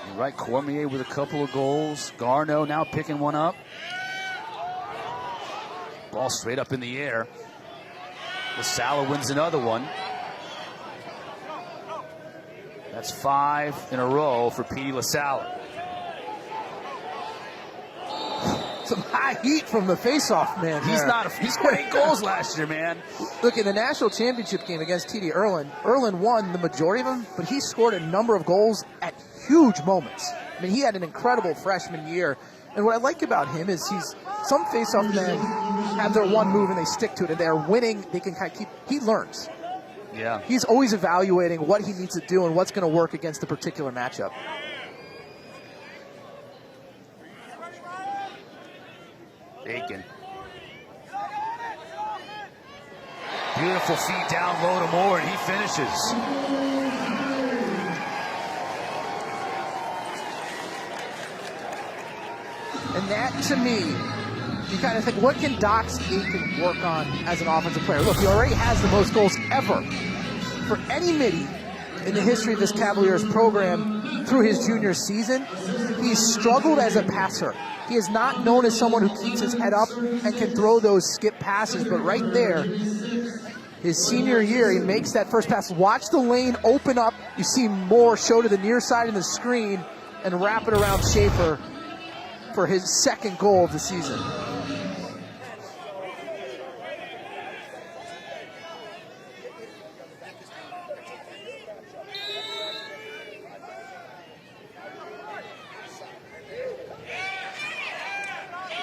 You're right, Cormier with a couple of goals. Garneau now picking one up. Ball straight up in the air. LaSalle wins another one. That's 5 in a row for Petey LaSalle. Some high heat from the faceoff, man. He scored 8 goals last year, man. Look, in the national championship game against TD Erlin won the majority of them, but he scored a number of goals at huge moments. I mean, he had an incredible freshman year. And what I like about him is some faceoff men have their one move and they stick to it, and they're winning. They can kind of he learns. Yeah. He's always evaluating what he needs to do and what's going to work against the particular matchup. Aiken. Beautiful feed down low to Moore, and he finishes. And that, to me, you kind of think, what can Dox Aiken work on as an offensive player? Look, he already has the most goals ever for any midi in the history of this Cavaliers program through his junior season. He's struggled as a passer. He is not known as someone who keeps his head up and can throw those skip passes, but right there, his senior year, he makes that first pass. Watch the lane open up. You see Moore show to the near side of the screen and wrap it around Schaefer for his second goal of the season.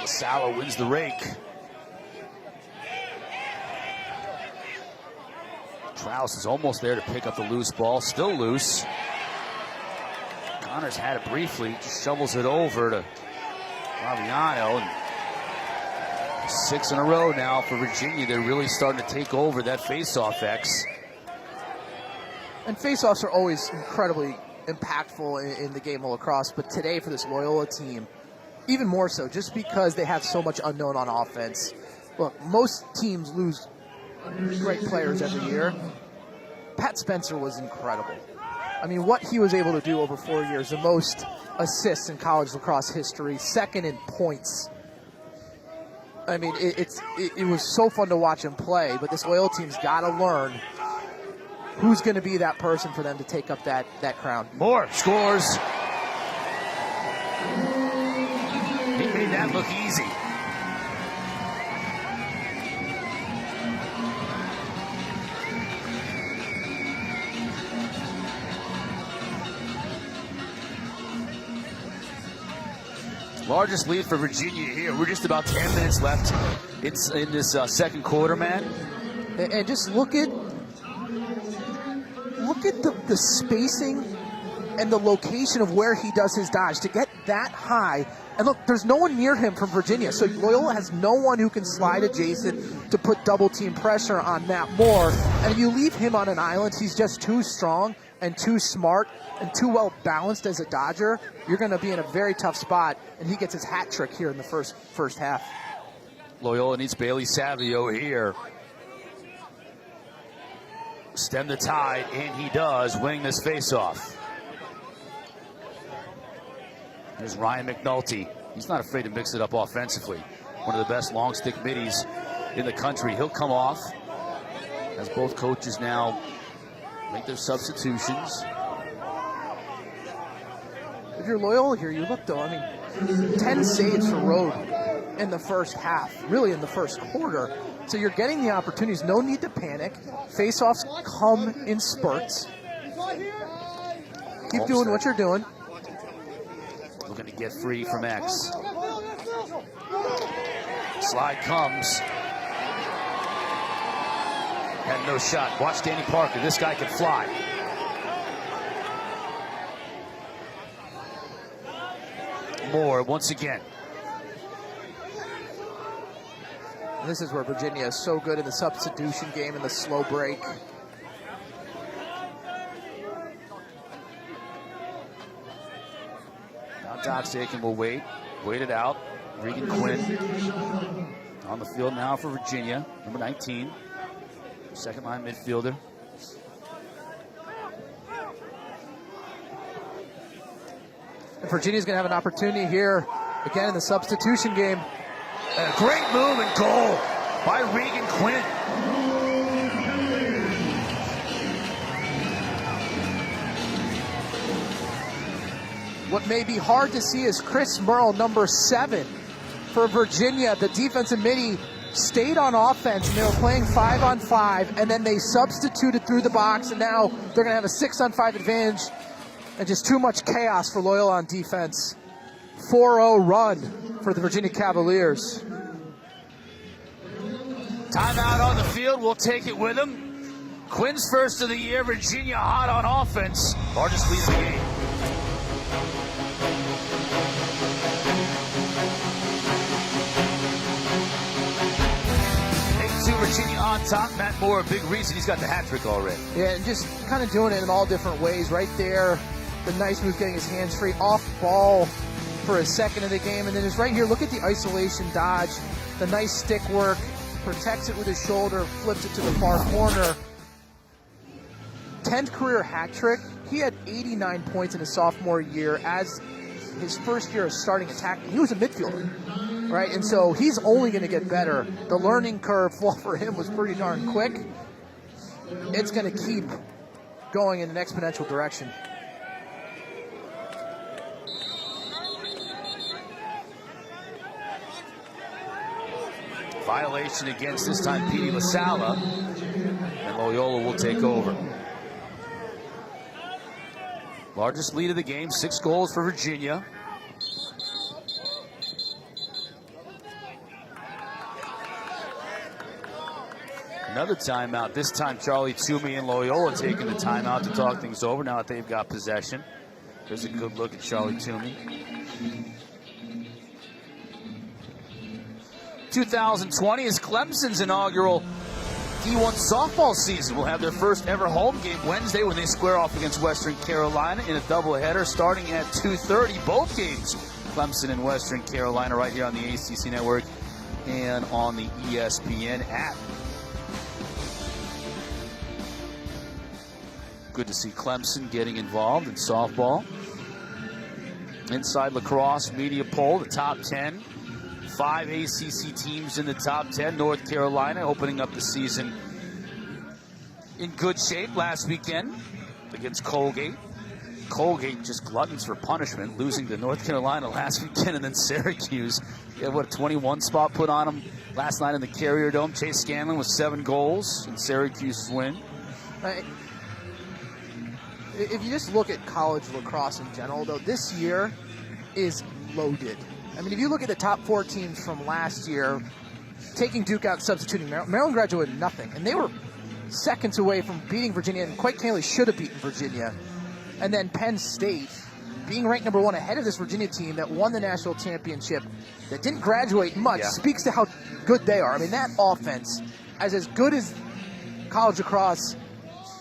LaSalle wins the rake. Trouse is almost there to pick up the loose ball. Still loose. Connors had it briefly. Just shovels it over to Laviano. And 6 in a row now for Virginia. They're really starting to take over that face-off X. And face-offs are always incredibly impactful in the game of lacrosse. But today for this Loyola team, even more so, just because they have so much unknown on offense. Look, most teams lose great players every year. Pat Spencer was incredible. I mean, what he was able to do over 4 years, the most assists in college lacrosse history, second in points. I mean, it was so fun to watch him play, but this Loyola team's got to learn who's going to be that person for them to take up that crown. Moore scores. He made that look easy. Largest lead for Virginia here. We're just about 10 minutes left in this second quarter, man. And just look at the spacing and the location of where he does his dodge to get that high. And look, there's no one near him from Virginia, so Loyola has no one who can slide adjacent to put double team pressure on Matt Moore. And if you leave him on an island, he's just too strong and too smart and too well balanced as a dodger. You're going to be in a very tough spot, and he gets his hat trick here in the first half. Loyola needs Bailey Savio here. Stem the tide, and he does, winning this faceoff. Here's Ryan McNulty. He's not afraid to mix it up offensively. One of the best long stick middies in the country. He'll come off as both coaches now make their substitutions. If you're Loyola here, you look though, I mean, 10 saves for Rode in the first half, really in the first quarter. So you're getting the opportunities, no need to panic. Face-offs come in spurts. Keep doing what you're doing. Looking to get free from X. Slide comes. Had no shot. Watch Danny Parker. This guy can fly. Moore once again. This is where Virginia is so good in the substitution game and the slow break. Now Dox Aiken will wait it out. Regan Quinn on the field now for Virginia, number 19, second line midfielder. And Virginia's going to have an opportunity here again in the substitution game. And a great move and goal by Regan Quinn. What may be hard to see is Chris Merle, number 7 for Virginia. The defensive midi stayed on offense, and they were playing 5-on-5, and then they substituted through the box, and now they're going to have a 6-on-5 advantage, and just too much chaos for Loyola on defense. 4-0 run for the Virginia Cavaliers. Timeout on the field. We'll take it with him. Quinn's first of the year. Virginia hot on offense. Largest lead of the game. Virginia on top. Matt Moore, a big reason he's got the hat trick already. Yeah, and just kind of doing it in all different ways. Right there, the nice move, getting his hands free, off ball for a second of the game, and then just right here, look at the isolation dodge, the nice stick work, protects it with his shoulder, flips it to the far corner. 10th career hat trick. He had 89 points in his sophomore year as his first year of starting attacking. He was a midfielder. Right, and so he's only going to get better. The learning curve for him was pretty darn quick. It's going to keep going in an exponential direction. Violation against, this time, Petey LaSala, and Loyola will take over. Largest lead of the game, 6 goals for Virginia. Another timeout. This time, Charlie Toomey and Loyola taking the timeout to talk things over now that they've got possession. There's a good look at Charlie Toomey. 2020 is Clemson's inaugural D1 softball season. Will have their first ever home game Wednesday when they square off against Western Carolina in a doubleheader starting at 2:30. Both games, Clemson and Western Carolina, right here on the ACC Network and on the ESPN app. Good to see Clemson getting involved in softball. Inside lacrosse media poll, the top 10. 5 ACC teams in the top 10. North Carolina opening up the season in good shape last weekend against Colgate. Colgate just gluttons for punishment, losing to North Carolina last weekend, and then Syracuse. They had, a 21 spot put on them last night in the Carrier Dome. Chase Scanlon with 7 goals in Syracuse's win. If you just look at college lacrosse in general, though, this year is loaded. I mean, if you look at the top 4 teams from last year, taking Duke out, substituting Maryland graduated nothing, and they were seconds away from beating Virginia, and quite candidly should have beaten Virginia. And then Penn State, being ranked number 1 ahead of this Virginia team that won the national championship, that didn't graduate much, speaks to how good they are. I mean, that offense, as good as college lacrosse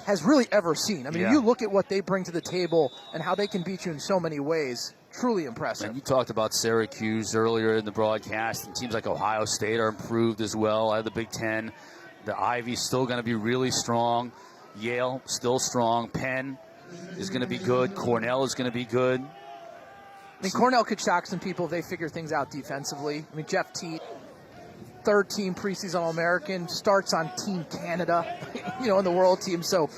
has really ever seen. I mean, you look at what they bring to the table and how they can beat you in so many ways. Truly impressive. And you talked about Syracuse earlier in the broadcast, and teams like Ohio State are improved as well. I have the Big Ten. The Ivy's still going to be really strong. Yale still strong. Penn is going to be good. Cornell is going to be good. I mean, Cornell could shock some people if they figure things out defensively. I mean, Jeff Teat, third-team preseason All-American, starts on Team Canada, in the world team. So,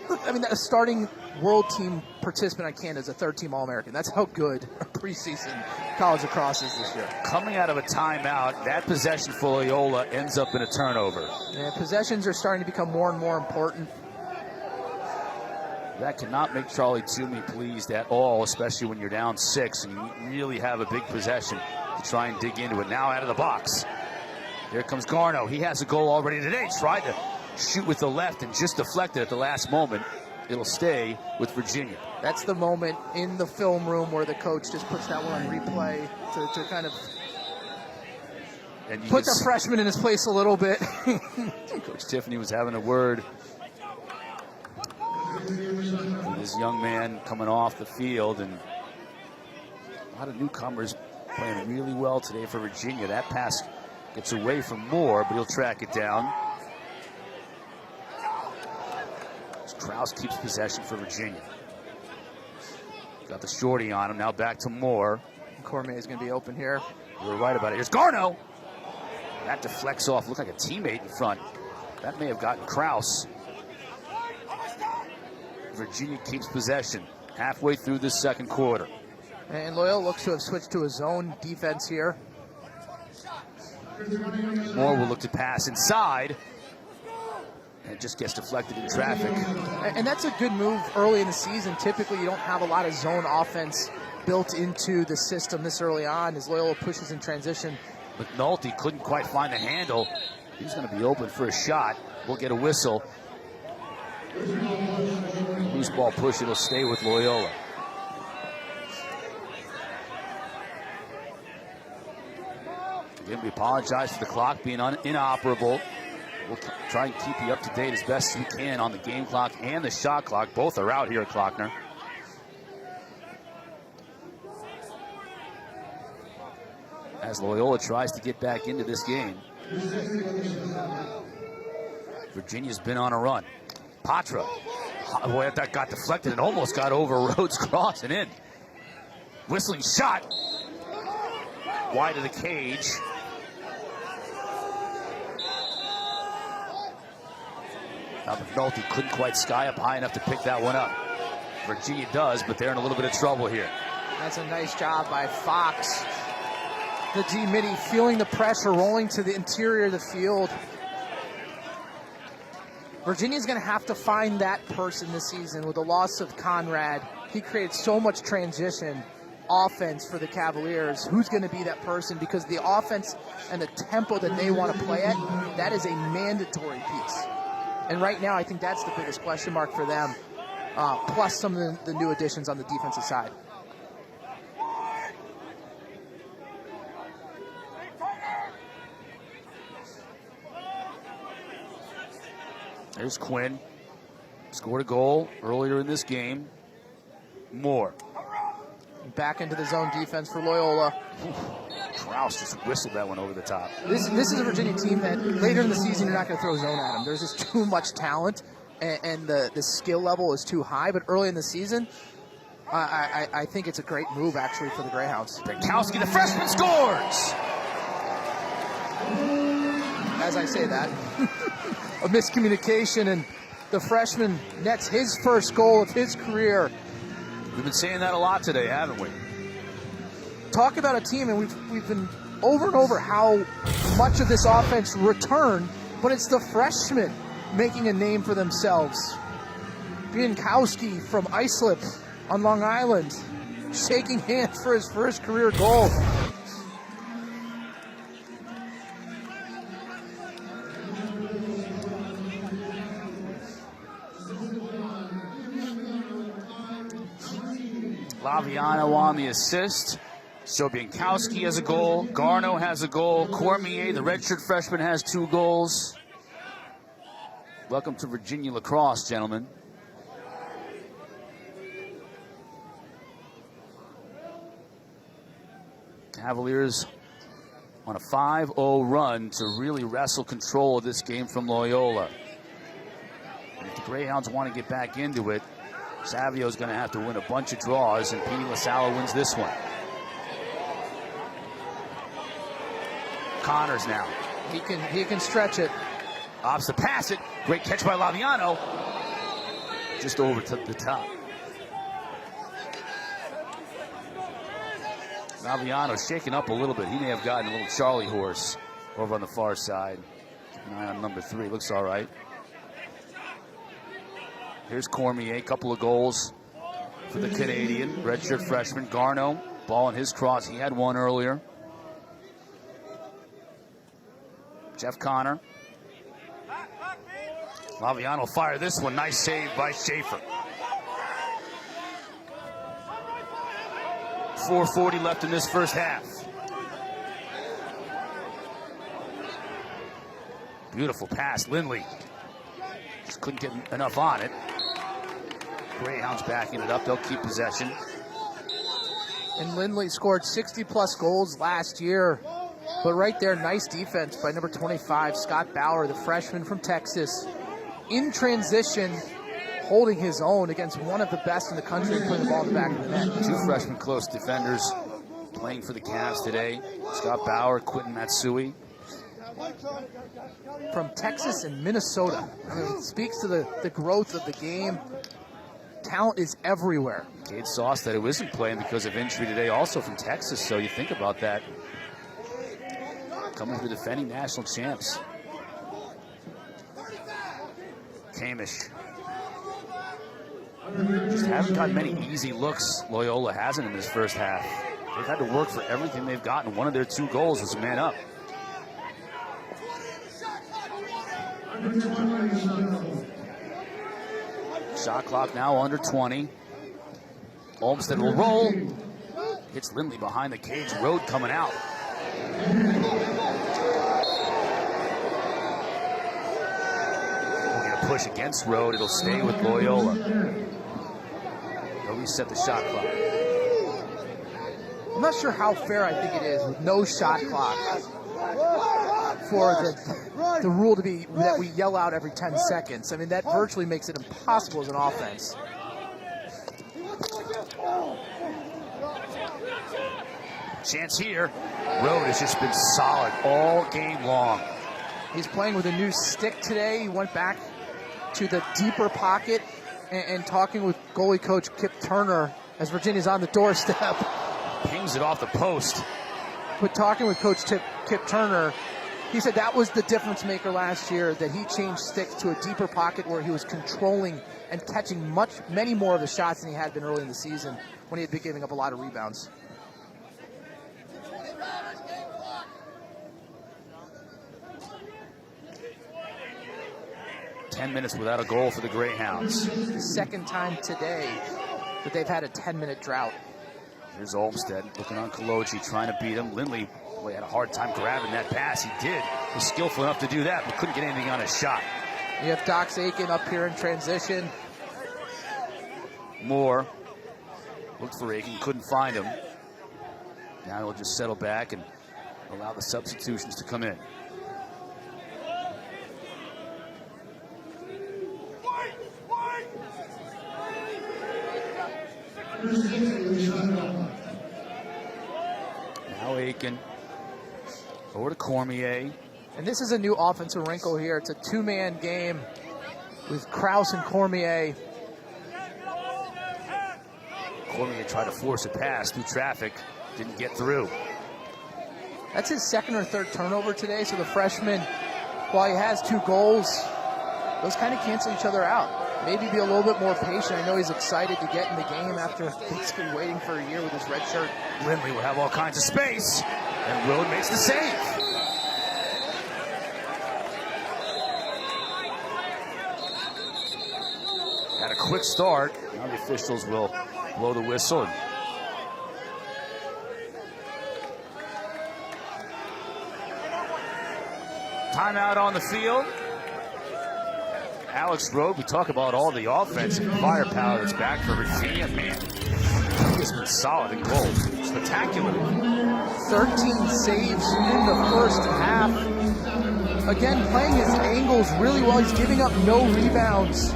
I mean, a starting world team participant on Canada is a third-team All-American. That's how good preseason college lacrosse is this year. Coming out of a timeout, that possession for Loyola ends up in a turnover. Yeah, possessions are starting to become more and more important. That cannot make Charlie Toomey pleased at all, especially when you're down 6 and you really have a big possession to try and dig into it. Now out of the box. Here comes Garno. He has a goal already today. Tried to shoot with the left and just deflected at the last moment. It'll stay with Virginia. That's the moment in the film room where the coach just puts that one on replay to kind of put the freshman in his place a little bit. Coach Tiffany was having a word with this young man coming off the field, and a lot of newcomers playing really well today for Virginia. That pass gets away from Moore, but he'll track it down. Krause keeps possession for Virginia. Got the shorty on him. Now back to Moore. Cormier is going to be open here. You were right about it. Here's Garno. That deflects off. Looked like a teammate in front. That may have gotten Krause. Virginia keeps possession halfway through this second quarter. And Loyola looks to have switched to a zone defense here. Moore will look to pass inside. And it just gets deflected in traffic. And that's a good move early in the season. Typically, you don't have a lot of zone offense built into the system this early on as Loyola pushes in transition. McNulty couldn't quite find the handle. He's going to be open for a shot. We'll get a whistle. Loose ball push. It'll stay with Loyola. Again, we apologize for the clock being inoperable. We'll try and keep you up to date as best as we can on the game clock and the shot clock. Both are out here at Klockner. As Loyola tries to get back into this game. Virginia's been on a run. Patra. Boy, that got deflected and almost got over Rhodes cross and in. Whistling shot. Wide of the cage. Now McNulty couldn't quite sky up high enough to pick that one up. Virginia does, but they're in a little bit of trouble here. That's a nice job by Fox. The D-Midi feeling the pressure, rolling to the interior of the field. Virginia's going to have to find that person this season with the loss of Conrad. He created so much transition offense for the Cavaliers. Who's going to be that person? Because the offense and the tempo that they want to play at, that is a mandatory piece. And right now, I think that's the biggest question mark for them, plus some of the new additions on the defensive side. There's Quinn. Scored a goal earlier in this game. Moore. Back into the zone defense for Loyola. Krause just whistled that one over the top. This is a Virginia team that later in the season you're not going to throw zone at them. There's just too much talent, and the skill level is too high. But early in the season, I think it's a great move, actually, for the Greyhounds. Brankowski, the freshman, scores! As I say that, a miscommunication, and the freshman nets his first goal of his career. We've been saying that a lot today, haven't we? Talk about a team, and we've been over and over how much of this offense returned, but it's the freshmen making a name for themselves. Brankowski from Islip on Long Island, shaking hands for his first career goal. Laviano on the assist. So Brankowski has a goal. Garno has a goal. Cormier, the redshirt freshman, has 2 goals. Welcome to Virginia lacrosse, gentlemen. Cavaliers on a 5-0 run to really wrestle control of this game from Loyola. And if the Greyhounds want to get back into it, Savio's going to have to win a bunch of draws, and P. LaSalle wins this one. Connors now. He can stretch it. Opts to pass it. Great catch by Laviano. Just over to the top. Laviano shaking up a little bit. He may have gotten a little Charlie horse over on the far side. Keep an eye on number 3. Looks all right. Here's Cormier. Couple of goals for the Canadian. Redshirt freshman. Garneau. Ball in his cross. He had one earlier. Jeff Connor. Laviano fired this one. Nice save by Schaefer. 4:40 left in this first half. Beautiful pass. Lindley just couldn't get enough on it. Greyhounds backing it up. They'll keep possession. And Lindley scored 60-plus goals last year. But right there, nice defense by number 25, Scott Bauer, the freshman from Texas. In transition, holding his own against one of the best in the country and putting the ball in the back of the net. 2 freshman close defenders playing for the Cavs today. Scott Bauer, Quentin Matsui. From Texas and Minnesota. I mean, it speaks to the growth of the game. Talent is everywhere. Cade Sauce, that who isn't playing because of injury today, also from Texas, so you think about that. Coming to the defending national champs. Kamish. Just haven't gotten many easy looks. Loyola hasn't in this first half. They've had to work for everything they've gotten. One of their 2 goals was a man up. Shot clock now under 20. Olmsted will roll. Hits Lindley behind the cage. Road coming out. We'll get a push against Road. It'll stay with Loyola. They'll reset the shot clock. I'm not sure how fair I think it is with no shot clock for the rule to be that we yell out every 10 seconds. I mean, that virtually makes it impossible as an offense. Chance here. Road has just been solid all game long. He's playing with a new stick today. He went back to the deeper pocket and talking with goalie coach Kip Turner as Virginia's on the doorstep. Pings it off the post. But talking with Coach Kip Turner, he said that was the difference maker last year, that he changed sticks to a deeper pocket where he was controlling and catching many more of the shots than he had been early in the season when he had been giving up a lot of rebounds. Ten minutes without a goal for the Greyhounds. The second time today that they've had a 10-minute drought. Here's Olmsted looking on Kaloji, trying to beat him. Lindley, boy, had a hard time grabbing that pass. He did. He was skillful enough to do that, but couldn't get anything on his shot. You have Dox Aiken up here in transition. Moore looked for Aiken, couldn't find him. Now he'll just settle back and allow the substitutions to come in. Now Aiken over to Cormier. And this is a new offensive wrinkle here. It's a 2-man game with Krause and Cormier. Cormier tried to force a pass through traffic, didn't get through. That's his second or third turnover today, so the freshman, while he has 2 goals, those kind of cancel each other out. Maybe be a little bit more patient. I know he's excited to get in the game after basically waiting for a year with his red shirt. Lindley will have all kinds of space, and Road makes the save. Had a quick start. Now the officials will blow the whistle. Timeout on the field. Alex Road, we talk about all the offensive firepower that's back for Virginia. Man, he's been solid in goal. Spectacular. 13 saves in the first half. Again, playing his angles really well. He's giving up no rebounds.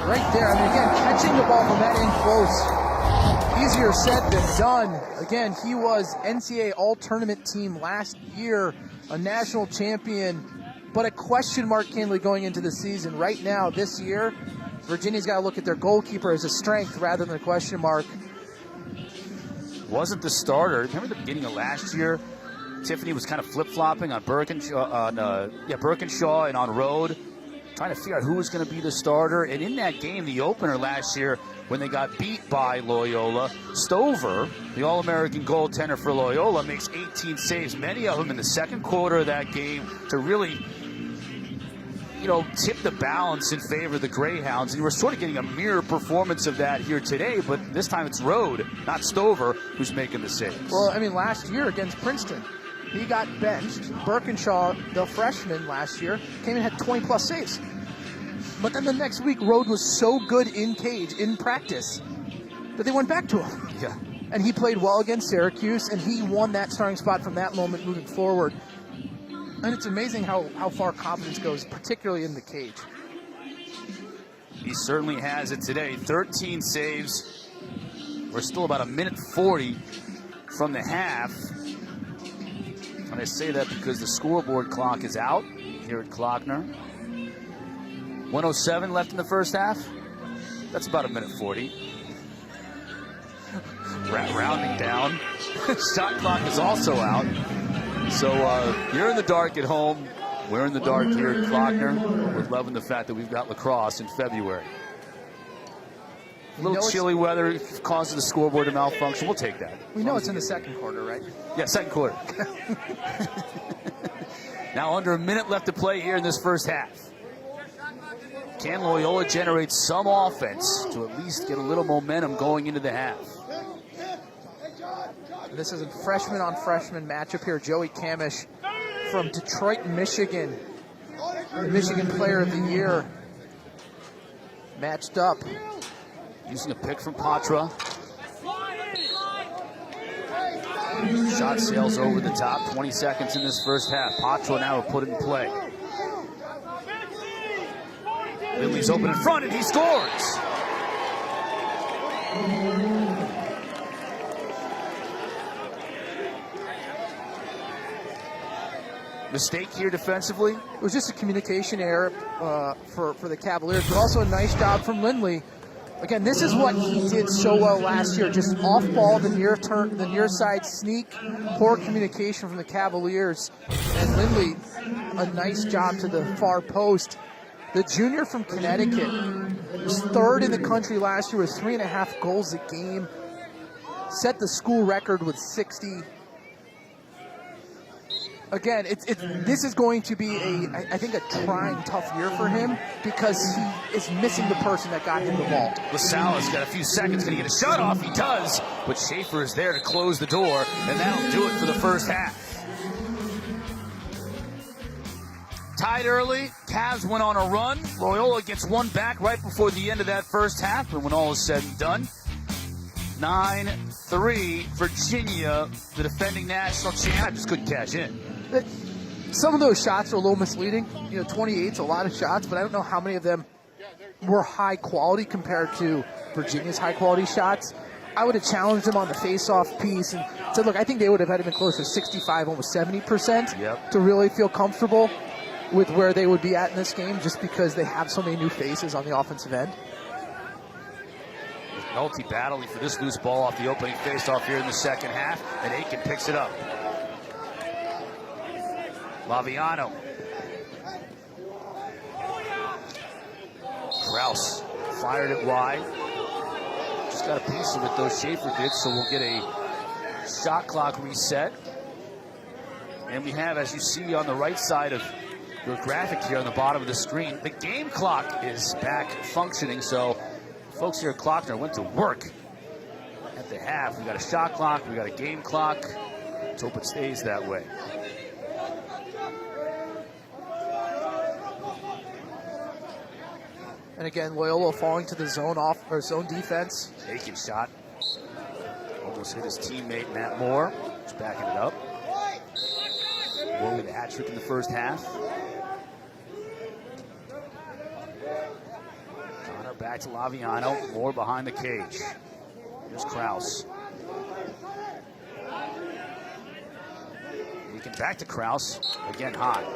right there. I mean, again, catching the ball from that in close, easier said than done. Again, he was NCAA All-Tournament team last year, a national champion, but a question mark candidly going into the season. Right now, this year, Virginia's got to look at their goalkeeper as a strength rather than a question mark. Wasn't the starter. Remember the beginning of last year? Tiffany was kind of flip-flopping on Birkinshaw and on road, trying to figure out who was going to be the starter. And in that game, the opener last year, when they got beat by Loyola, Stover, the All-American goaltender for Loyola, makes 18 saves, many of them in the second quarter of that game, to really, tip the balance in favor of the Greyhounds. And we're sort of getting a mirror performance of that here today, but this time it's Rode, not Stover, who's making the saves. Well, I mean, last year against Princeton, he got benched. Birkinshaw, the freshman last year, came in and had 20-plus saves. But then the next week, Rode was so good in cage, in practice, that they went back to him. Yeah. And he played well against Syracuse, and he won that starting spot from that moment moving forward. And it's amazing how far confidence goes, particularly in the cage. He certainly has it today. 13 saves. We're still about 1:40 from the half. And I say that because the scoreboard clock is out here at Klockner. 1:07 left in the first half. That's about 1:40. Rounding down. Shot clock is also out. So you're in the dark at home. We're in the dark here at Klockner. We're loving the fact that we've got lacrosse in February. A little chilly weather causes the scoreboard to malfunction. We'll take that. We know it's in the second quarter, right? Yeah, second quarter. Now under a minute left to play here in this first half. Can Loyola generate some offense to at least get a little momentum going into the half? This is a freshman on freshman matchup here. Joey Kamish from Detroit, Michigan. The Michigan Player of the Year. Matched up. Using a pick from Patra. Shot sails over the top. 20 seconds in this first half. Patra now will put it in play. Lindley's open in front, and he scores. Mistake here defensively. It was just a communication error for the Cavaliers, but also a nice job from Lindley. Again, this is what he did so well last year. Just off ball, the near side sneak, poor communication from the Cavaliers. And Lindley, a nice job to the far post. The junior from Connecticut was third in the country last year with 3.5 goals a game. Set the school record with 60. Again, this is going to be I think a trying, tough year for him because he is missing the person that got him the ball. LaSalle's got a few seconds. Going to get a shot off. He does. But Schaefer is there to close the door, and that'll do it for the first half. Tied early. Cavs went on a run. Loyola gets one back right before the end of that first half. And when all is said and done, 9-3, Virginia, the defending national champ, just couldn't cash in. Some of those shots are a little misleading. 28's a lot of shots, but I don't know how many of them were high quality compared to Virginia's high quality shots. I would have challenged them on the face-off piece and said, look, I think they would have had to been closer to 65, almost 70% to really feel comfortable with where they would be at in this game, just because they have so many new faces on the offensive end. McNulty battling for this loose ball off the opening face-off here in the second half, and Aiken picks it up. Laviano. Kraus fired it wide. Just got a piece of it, though, Schaefer did, so we'll get a shot clock reset. And we have, as you see on the right side of your graphic here on the bottom of the screen, the game clock is back functioning, so folks here at Klockner went to work at the half. We got a shot clock, we got a game clock. Let's hope it stays that way. And again, Loyola falling to the zone defense. Aiken shot. Almost hit his teammate Matt Moore. He's backing it up. Moore with a hat trick in the first half. Connor back Back to Laviano, more behind the cage. Here's Kraus. Leaking back to Kraus, again high.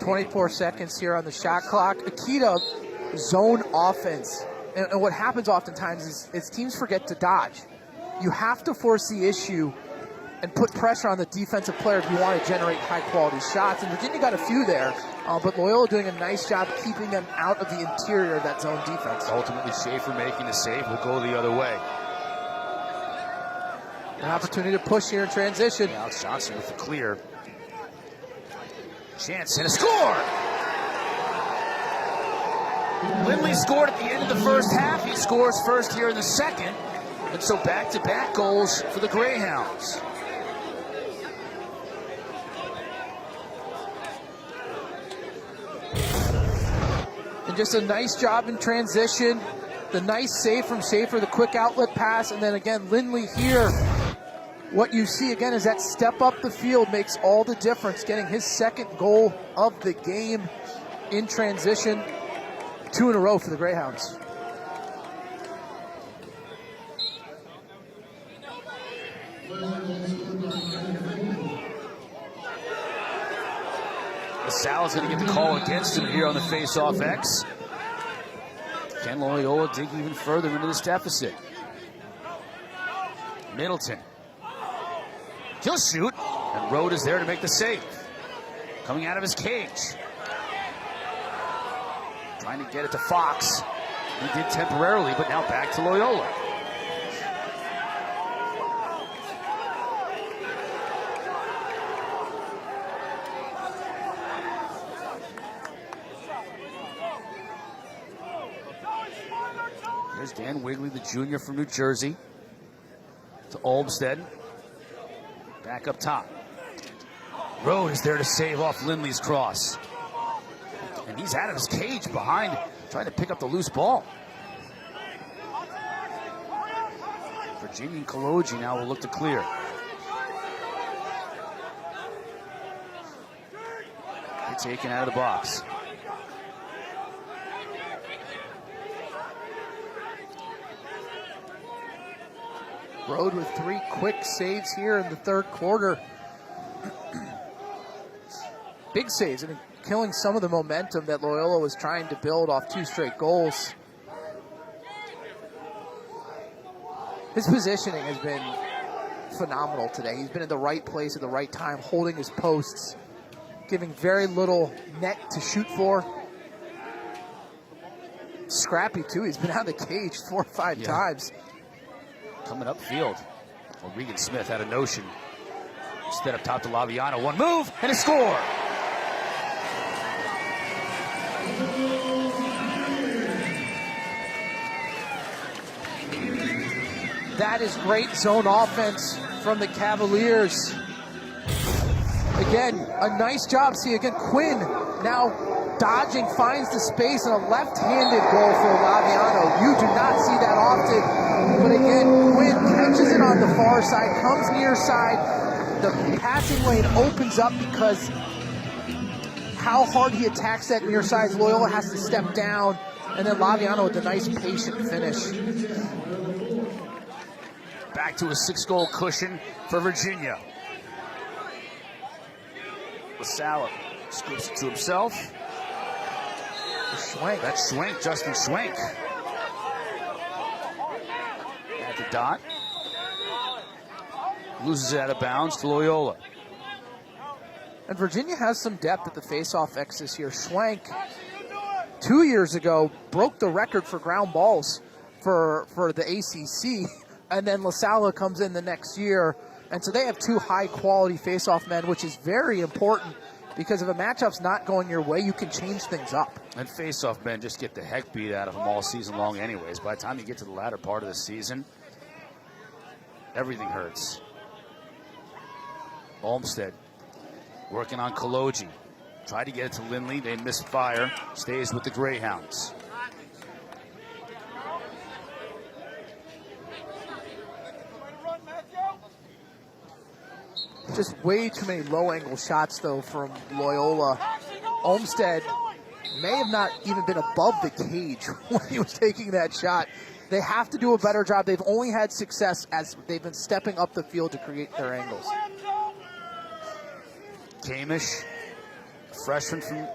.24 seconds here on the shot clock. Akita zone offense. And what happens oftentimes is teams forget to dodge. You have to force the issue and put pressure on the defensive player if you want to generate high-quality shots. And Virginia got a few there, but Loyola doing a nice job keeping them out of the interior of that zone defense. Ultimately, Schaefer making the save will go the other way. An opportunity to push here in transition. Alex Johnson with the clear. Chance and a score! Lindley scored at the end of the first half. He scores first here in the second. And so back-to-back goals for the Greyhounds. And just a nice job in transition. The nice save from Schaefer, the quick outlet pass, and then again, Lindley here. What you see again is that step up the field makes all the difference, getting his second goal of the game in transition. 2 in a row for the Greyhounds. Sal's going to get the call against him here on the face-off X. Can Loyola dig even further into this deficit? Middleton. He'll shoot, and Rode is there to make the save. Coming out of his cage. Trying to get it to Fox. He did temporarily, but now back to Loyola. Here's Dan Wigley, the junior from New Jersey. To Olmstead. Back up top. Rode is there to save off Lindley's cross. And he's out of his cage behind, trying to pick up the loose ball. Virginia and Kaloji now will look to clear. They're taken out of the box. Rode with 3 quick saves here in the third quarter. Big saves, and killing some of the momentum that Loyola was trying to build off 2 straight goals. His positioning has been phenomenal today. He's been in the right place at the right time, holding his posts, giving very little net to shoot for. Scrappy, too. He's been out of the cage 4 or 5 times. Coming upfield. Well, Regan Smith had a notion. Instead up top to Laviano. One move and a score. That is great zone offense from the Cavaliers. Again, a nice job. See, again, Quinn now dodging, finds the space, and a left-handed goal for Laviano. You do not see that often. But again, Quinn catches it on the far side, comes near side. The passing lane opens up because how hard he attacks that near side. Loyola has to step down. And then Laviano with a nice patient finish. Back to a 6-goal cushion for Virginia. LaSalle scoops it to himself. Schwenk. That's Schwenk, Justin Schwenk. At the dot. Loses it out of bounds to Loyola. And Virginia has some depth at the face-off X this year. Schwenk, 2 years ago, broke the record for ground balls for the ACC. And then LaSalle comes in the next year. And so they have 2 high-quality face-off men, which is very important because if a matchup's not going your way, you can change things up. And face-off men just get the heck beat out of them all season long anyways. By the time you get to the latter part of the season, everything hurts. Olmstead working on Kaloji. Tried to get it to Lindley. They missed fire. Stays with the Greyhounds. Just way too many low-angle shots, though, from Loyola. Olmsted may have not even been above the cage when he was taking that shot. They have to do a better job. They've only had success as they've been stepping up the field to create their angles. Kamish, freshman from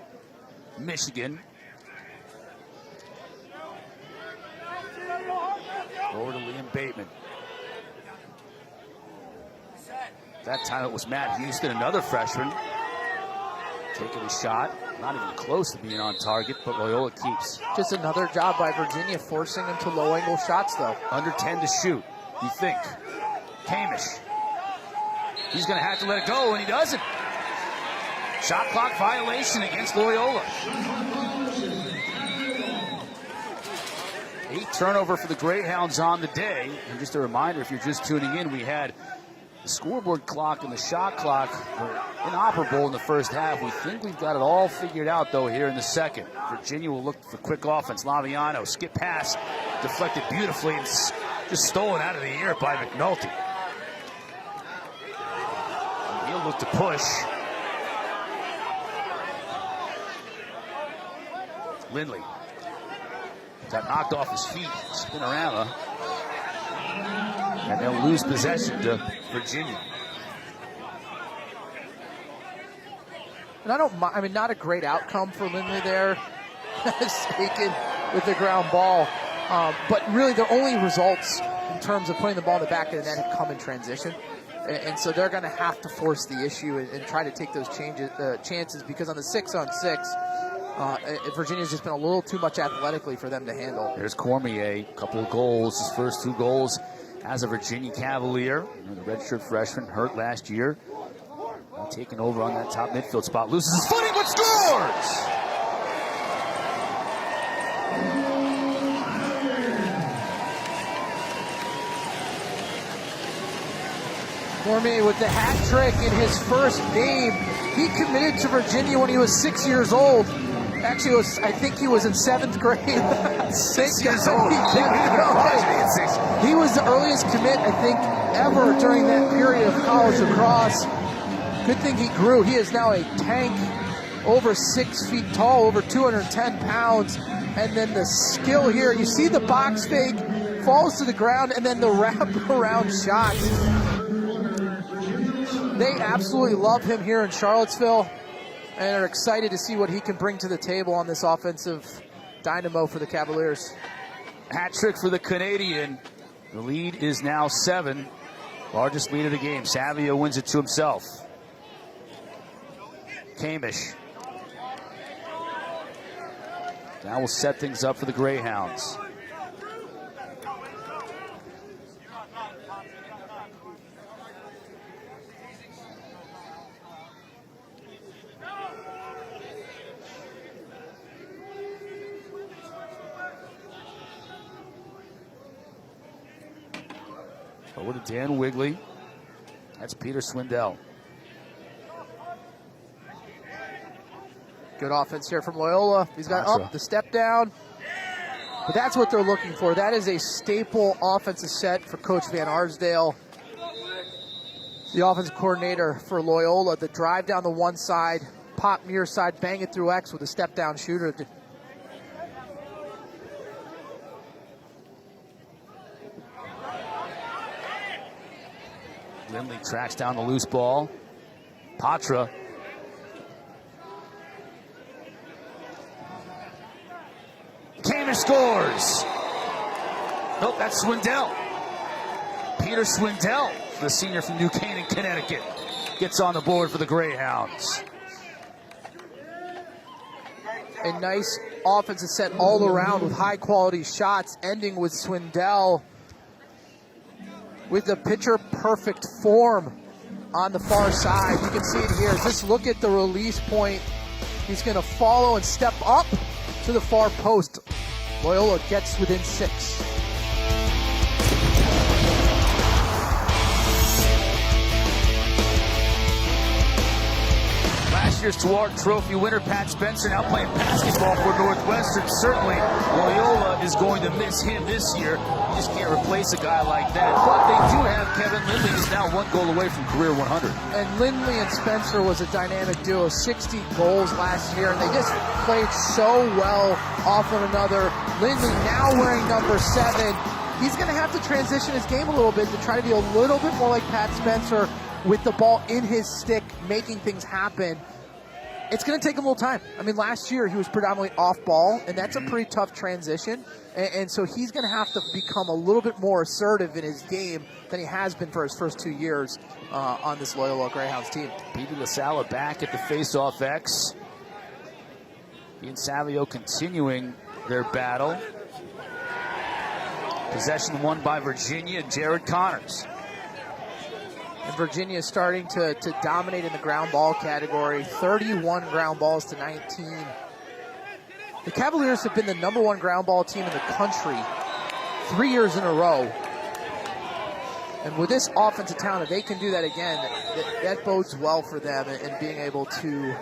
Michigan. Over to Liam Bateman. That time it was Matt Houston, another freshman, taking a shot. Not even close to being on target, but Loyola keeps. Just another job by Virginia, forcing him to low-angle shots, though. Under 10 to shoot, you think. Kamish. He's going to have to let it go, and he doesn't. Shot clock violation against Loyola. 8 turnover for the Greyhounds on the day. And just a reminder, if you're just tuning in, we had the scoreboard clock and the shot clock were inoperable in the first half. We think we've got it all figured out, though, here in the second. Virginia will look for quick offense. Laviano, skip pass, deflected beautifully, and just stolen out of the air by McNulty. And he'll look to push. Lindley got knocked off his feet, Spinorama, and they'll lose possession to Virginia. And I mean, not a great outcome for Lindley there. Taken with the ground ball. But really, their only results in terms of putting the ball in the back of the net have come in transition. And so they're going to have to force the issue and try to take those chances, because on the 6-on-6, Virginia's just been a little too much athletically for them to handle. There's Cormier, a couple of goals, his first 2 goals as a Virginia Cavalier. The redshirt freshman, hurt last year. Now taking over on that top midfield spot. Loses his footing, but scores! Cormier with the hat trick in his first game. He committed to Virginia when he was 6 years old. Actually, I think he was in 7th grade. 6 years old. He was the earliest commit, I think, ever during that period of college lacrosse. Good thing he grew. He is now a tank, over 6 feet tall, over 210 pounds. And then the skill here, you see the box fake, falls to the ground, and then the wrap-around shot. They absolutely love him here in Charlottesville and are excited to see what he can bring to the table on this offensive dynamo for the Cavaliers. Hat trick for the Canadian. The lead is now 7. Largest lead of the game. Savio wins it to himself. Kamish. Now we'll set things up for the Greyhounds. Over to Dan Wigley. That's Peter Swindell. Good offense here from Loyola. He's got up the step down. But that's what they're looking for. That is a staple offensive set for Coach Van Arsdale, the offensive coordinator for Loyola. The drive down the one side, pop near side, bang it through X with a step down shooter. Lindley tracks down the loose ball. Patra. Kamish scores. Nope, that's Swindell. Peter Swindell, the senior from New Canaan, Connecticut, gets on the board for the Greyhounds. A nice offensive set all around with high-quality shots, ending with Swindell with the picture-perfect form on the far side. You can see it here. Just look at the release point. He's going to follow and step up to the far post. Loyola gets within 6. Last last year's Tuart Trophy winner, Pat Spencer, now playing basketball for Northwestern. Certainly, Loyola is going to miss him this year. You just can't replace a guy like that. But they do have Kevin Lindley, who's now 1 goal away from career 100. And Lindley and Spencer was a dynamic duo, 60 goals last year, and they just played so well off one another. Lindley now wearing number 7. He's going to have to transition his game a little bit to try to be a little bit more like Pat Spencer with the ball in his stick, making things happen. It's going to take him a little time. I mean, last year he was predominantly off ball, and that's a pretty tough transition. And so he's going to have to become a little bit more assertive in his game than he has been for his first 2 years on this Loyola Greyhounds team. Petey LaSala back at the face-off X. He and Savio continuing their battle. Possession won by Virginia, Jared Connors. And Virginia is starting to dominate in the ground ball category. 31 ground balls to 19. The Cavaliers have been the #1 ground ball team in the country 3 years in a row. And with this offensive talent, if they can do that again, that bodes well for them in being able to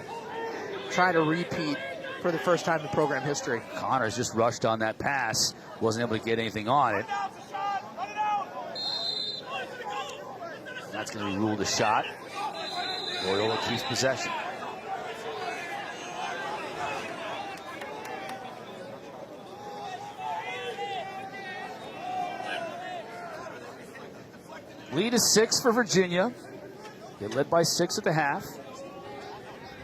try to repeat for the first time in program history. Connors just rushed on that pass, wasn't able to get anything on it. That's going to be ruled a shot. Loyola keeps possession. Lead is 6 for Virginia. They led by 6 at the half.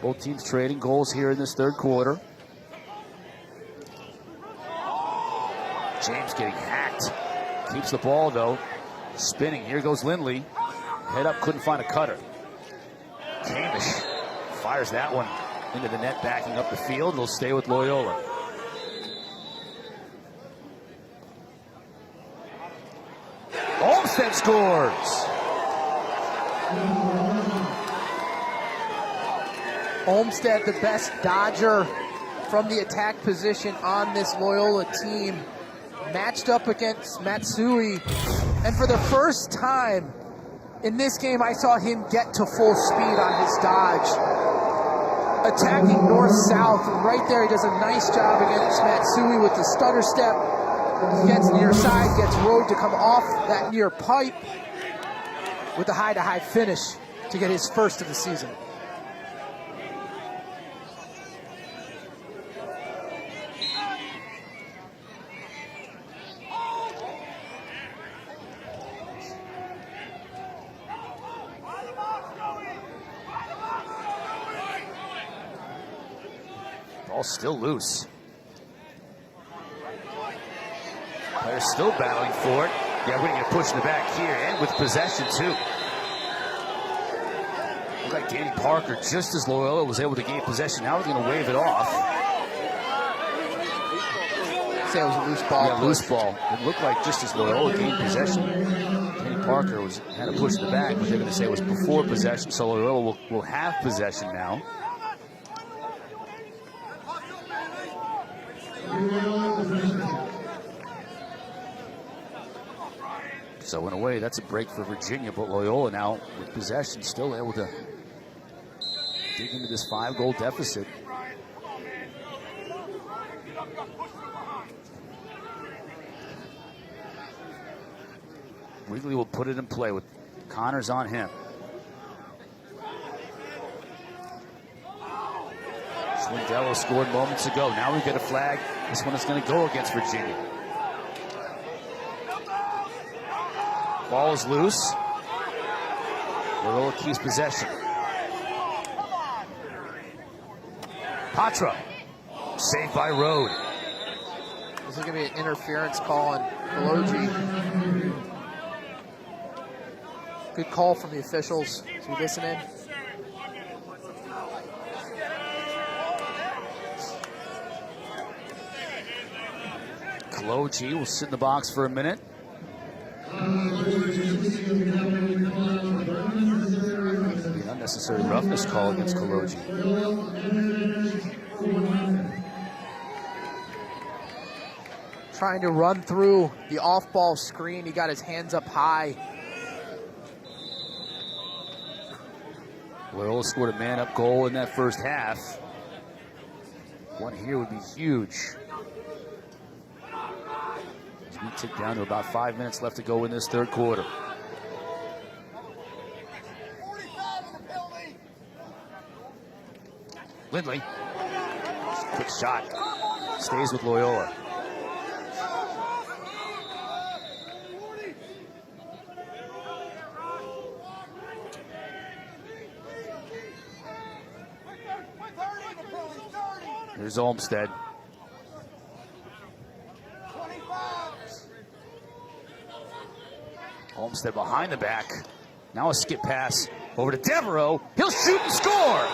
Both teams trading goals here in this third quarter. James getting hacked. Keeps the ball, though. Spinning. Here goes Lindley. Head up, couldn't find a cutter. Kamish fires that one into the net, backing up the field. They'll stay with Loyola. Olmstead scores. Olmstead, the best dodger from the attack position on this Loyola team, matched up against Matsui. And for the first time in this game, I saw him get to full speed on his dodge. Attacking north-south, and right there he does a nice job against Matsui with the stutter step. Gets near side, gets Road to come off that near pipe with the high-to-high finish to get his first of the season. Ball still loose. Players still battling for it. Yeah, we're going to get pushed in the back here, and with possession, too. Looks like Danny Parker, just as Loyola was able to gain possession, now we're going to wave it off. Say it was a loose ball. Yeah, loose ball. It looked like just as Loyola gained possession, Danny Parker had a push in the back, but they're going to say it was before possession, so Loyola will have possession now. So in a way, that's a break for Virginia, but Loyola now with possession still able to dig into this 5-goal deficit. Wrigley will put it in play with Connors on him. Swindello scored moments ago. Now we get a flag. This one is going to go against Virginia. Ball is loose. Loyola keeps possession. Patra. Saved by Road. This is going to be an interference call on Kaloji. Good call from the officials. Is he listening? Kaloji will sit in the box for a minute. An unnecessary roughness call against Kaloji. Trying to run through the off-ball screen. He got his hands up high. Loyola scored a man-up goal in that first half. One here would be huge. As we tick down to about 5 minutes left to go in this third quarter. Lindley, quick shot, stays with Loyola. Here's Olmsted. Olmsted behind the back. Now a skip pass over to Devereaux. He'll shoot and score.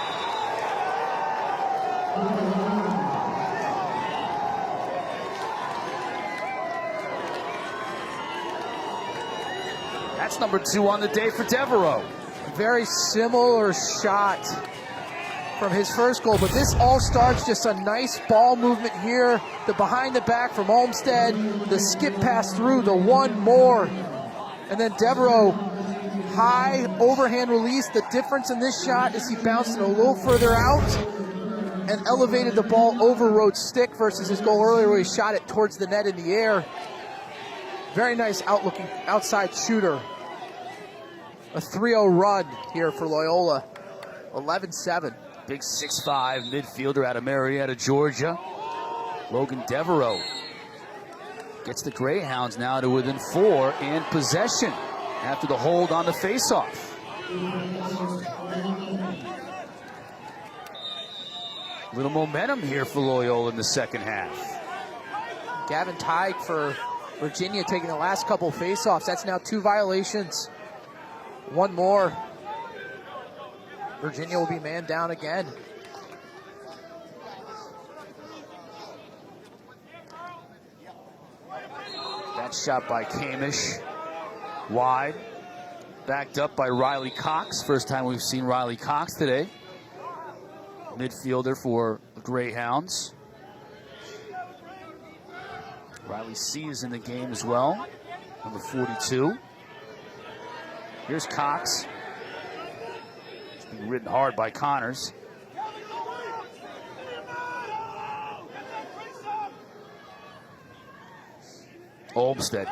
That's number 2 on the day for Devereaux. Very similar shot from his first goal, but this all starts just a nice ball movement here. The behind the back from Olmsted, the skip pass through, the one more, and then Devereaux, high overhand release. The difference in this shot is he bounced it a little further out and elevated the ball over Rhodes' stick versus his goal earlier where he shot it towards the net in the air. Very nice outside shooter. A 3-0 run here for Loyola, 11-7. Big 6'5" midfielder out of Marietta, Georgia. Logan Devereaux gets the Greyhounds now to within 4 and possession after the hold on the faceoff. Little momentum here for Loyola in the second half. Gavin Teig for Virginia taking the last couple faceoffs. That's now 2 violations. One more. Virginia will be man down again. That shot by Kamish. Wide. Backed up by Riley Cox. First time we've seen Riley Cox today. Midfielder for the Greyhounds. Riley C is in the game as well. Number 42. Here's Cox. He's being ridden hard by Connors. Olmsted.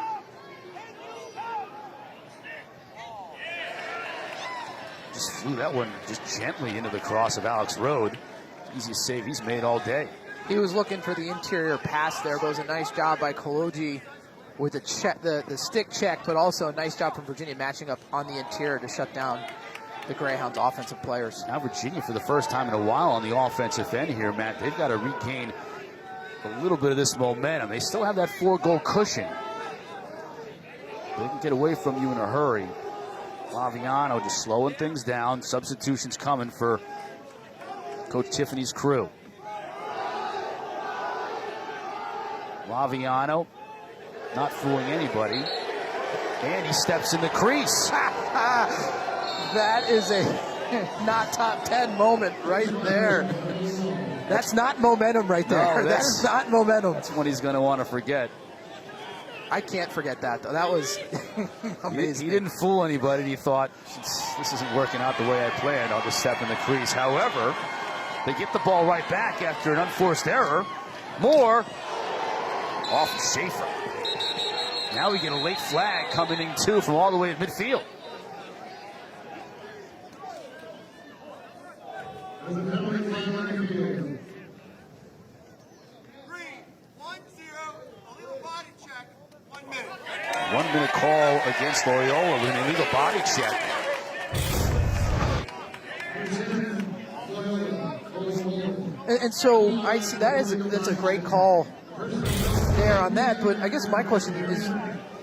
Just flew that one just gently into the cross of Alex Road. Easiest save he's made all day. He was looking for the interior pass there, but it was a nice job by Koloji with the stick check, but also a nice job from Virginia matching up on the interior to shut down the Greyhounds' offensive players. Now Virginia, for the first time in a while on the offensive end here, Matt, they've got to regain a little bit of this momentum. They still have that 4-goal cushion. They can get away from you in a hurry. Laviano just slowing things down. Substitutions coming for Coach Tiffany's crew. Laviano not fooling anybody. And he steps in the crease. That is a not top 10 moment right there. That's not momentum right there. No, that is not momentum. That's one he's going to want to forget. I can't forget that, though. That was amazing. He didn't fool anybody. He thought, this isn't working out the way I planned. I'll just step in the crease. However, they get the ball right back after an unforced error. Moore off of Schaefer. Now we get a late flag coming in, too, from all the way at midfield. One-minute call against Loyola with an illegal body check. And so I see that's a great call there on that. But I guess my question is,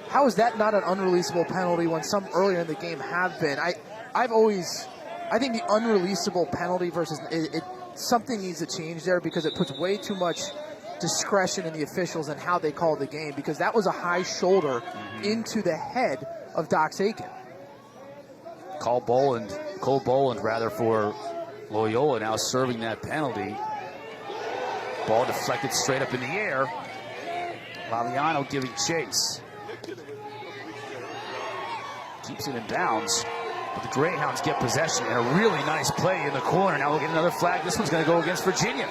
how is that not an unreleasable penalty when some earlier in the game have been? I think the unreleasable penalty versus something needs to change there, because it puts way too much discretion in the officials and how they call the game, because that was a high shoulder into the head of Dox Aiken. Cole Boland for Loyola now serving that penalty. Ball deflected straight up in the air. Laviano giving chase. Keeps it in bounds. But the Greyhounds get possession and a really nice play in the corner. Now we'll get another flag. This one's going to go against Virginia.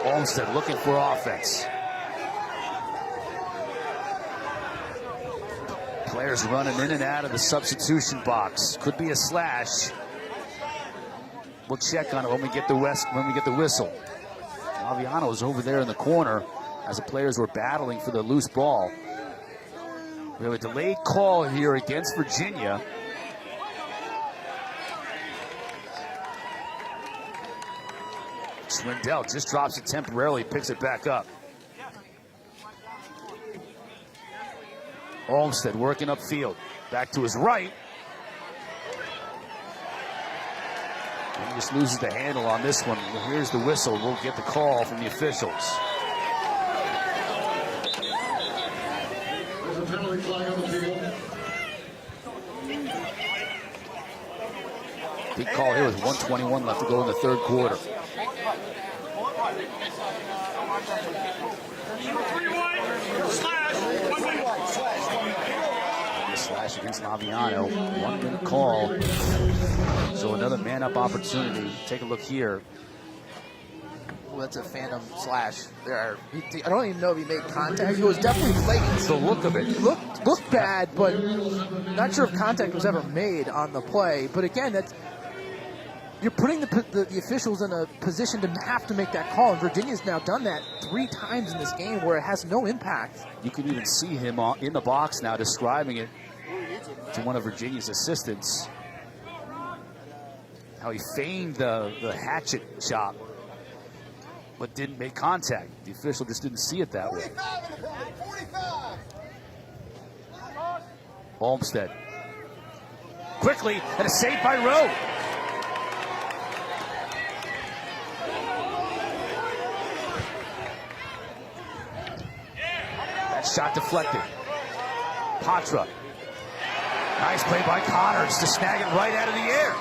Olmsted looking for offense. Players running in and out of the substitution box. Could be a slash. We'll check on it when we get the whistle. Aviano is over there in the corner as the players were battling for the loose ball. We have a delayed call here against Virginia. Swindell just drops it temporarily, picks it back up. Olmsted working upfield. Back to his right. And he just loses the handle on this one. Here's the whistle. We'll get the call from the officials. There's a penalty flag on the field. Big call here with 1:21 left to go in the third quarter. Slash against Laviano. 1 minute call. So another man-up opportunity. Take a look here. Well, that's a phantom slash there. I don't even know if he made contact. It was definitely blatant. The look of it. It looked bad, but not sure if contact was ever made on the play. But again, that's you're putting the officials in a position to have to make that call. And Virginia's now done that 3 times in this game where it has no impact. You can even see him in the box now describing it to one of Virginia's assistants. How he feigned the hatchet chop, but didn't make contact. The official just didn't see it that way. Olmsted. Quickly, and a save by Rowe. That shot deflected. Patra. Nice play by Connors to snag it right out of the air.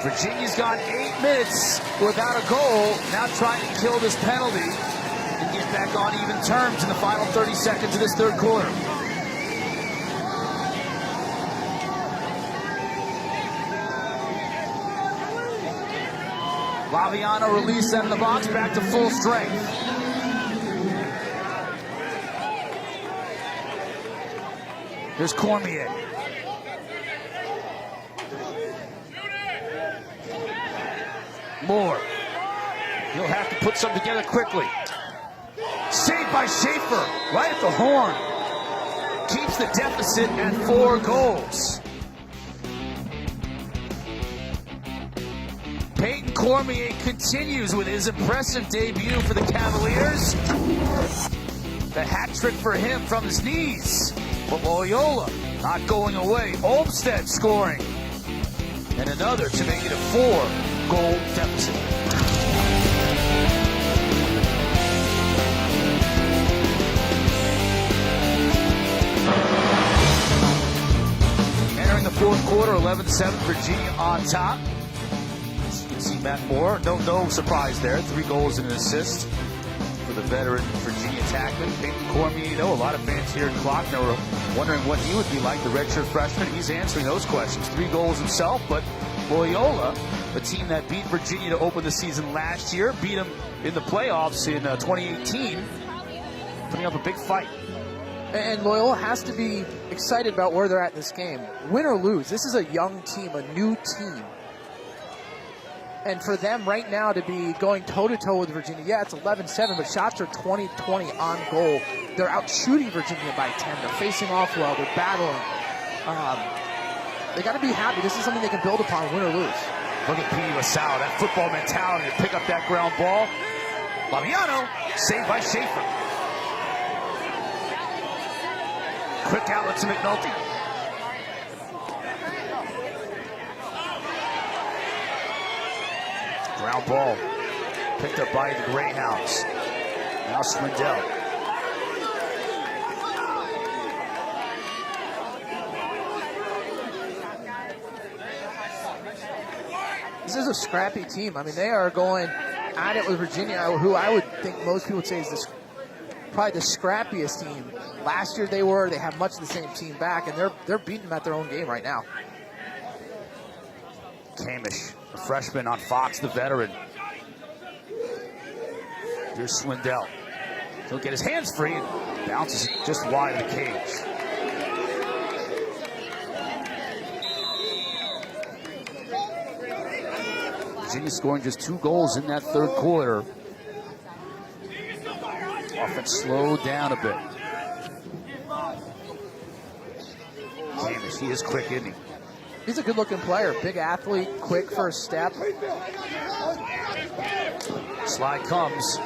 Virginia's gone 8 minutes without a goal, now trying to kill this penalty and get back on even terms in the final 30 seconds of this third quarter. Laviano released that in the box, back to full strength. Here's Cormier. Moore. He'll have to put something together quickly. Saved by Schaefer, right at the horn. Keeps the deficit at 4 goals. Peyton Cormier continues with his impressive debut for the Cavaliers. The hat trick for him from his knees. But Loyola not going away. Olmsted scoring. And another to make it a 4-goal deficit. Entering the fourth quarter, 11-7, Virginia on top. As you can see Matt Moore, no surprise there. 3 goals and an assist for the veteran Virginia tackman. Peyton Cormier, though, a lot of fans here in Klockner were wondering what he would be like, the redshirt freshman. He's answering those questions. 3 goals himself, but Loyola, the team that beat Virginia to open the season last year, beat them in the playoffs in 2018, putting up a big fight. And Loyola has to be excited about where they're at in this game. Win or lose, this is a young team, a new team. And for them right now to be going toe-to-toe with Virginia, yeah, it's 11-7, but shots are 20-20 on goal. They're out shooting Virginia by 10. They're facing off well. They're battling. They got to be happy. This is something they can build upon, win or lose. Look at P. LaSalle, that football mentality to pick up that ground ball. Laviano, saved by Schaefer. Quick outlet to McNulty. Ground ball picked up by the Greyhounds. Now Swindell. a scrappy team. I mean, they are going at it with Virginia, who I would think most people would say is probably the scrappiest team. Last year they have much of the same team back, and they're beating them at their own game right now. Kamish, a freshman on Fox, the veteran. Here's Swindell. He'll get his hands free and bounces just wide of the cage. Virginia scoring just 2 goals in that third quarter. Offense slowed down a bit. Kamish, he is quick, isn't he? He's a good-looking player. Big athlete, quick first step. Slide comes.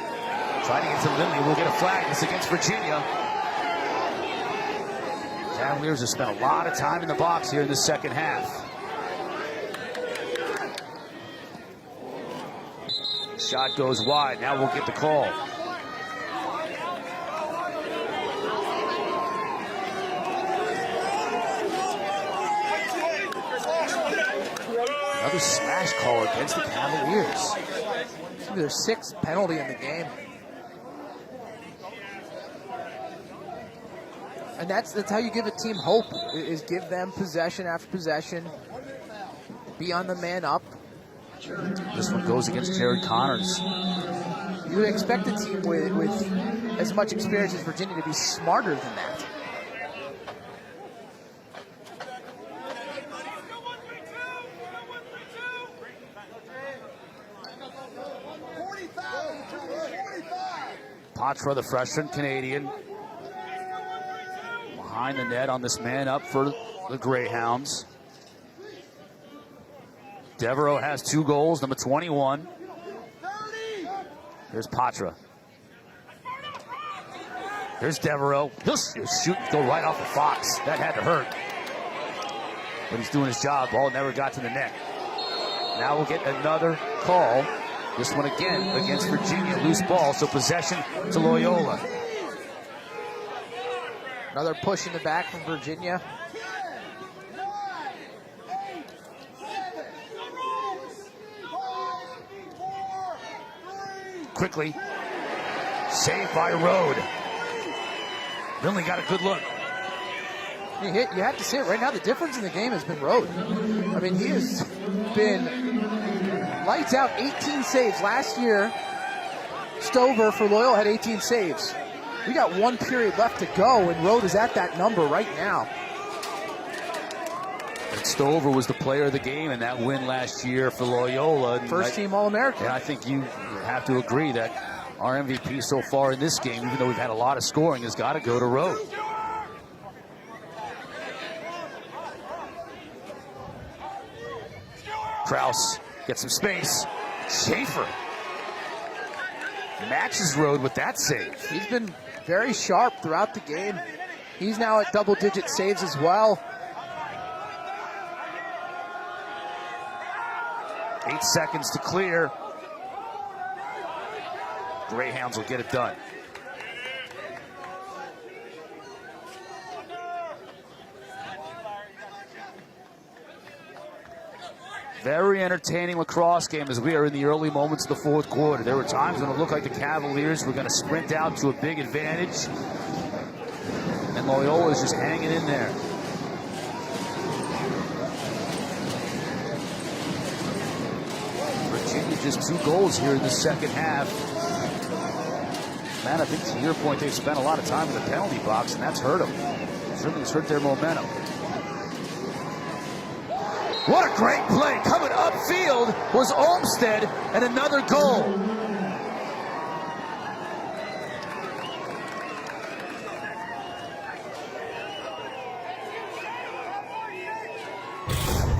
Trying to get to Lindley. We'll get a flag. It's against Virginia. Cavaliers have spent a lot of time in the box here in the second half. Shot goes wide. Now we'll get the call. Another smash call against the Cavaliers. It's their 6th penalty in the game. And that's how you give a team hope, is give them possession after possession. Be on the man up. This one goes against Jared Connors. You would expect a team with as much experience as Virginia to be smarter than that. Patra, the freshman Canadian, behind the net on this man up for the Greyhounds. Devereaux has 2 goals, number 21. Here's Patra. Here's Devereaux. He'll shoot, go right off the Fox. That had to hurt. But he's doing his job. Ball never got to the net. Now we'll get another call. This one again against Virginia. Loose ball, so possession to Loyola. Another push in the back from Virginia. Quickly. Saved by Rode. Lindley got a good look. You have to say it right now. The difference in the game has been Rode. I mean, he has been lights out. 18 saves last year. Stover for Loyola had 18 saves. We got 1 period left to go, and Rode is at that number right now. And Stover was the player of the game in that win last year for Loyola. First team All-American. And I think you have to agree that our MVP so far in this game, even though we've had a lot of scoring, has got to go to Rode. Kraus gets some space. Schaefer matches Rode with that save. He's been very sharp throughout the game. He's now at double-digit saves as well. 8 seconds to clear. Greyhounds will get it done. Very entertaining lacrosse game as we are in the early moments of the fourth quarter. There were times when it looked like the Cavaliers were going to sprint out to a big advantage. And Loyola is just hanging in there. Virginia just 2 goals here in the second half. Man, I think to your point, they've spent a lot of time in the penalty box, and that's hurt them. Certainly has hurt their momentum. What a great play. Coming upfield was Olmsted, and another goal.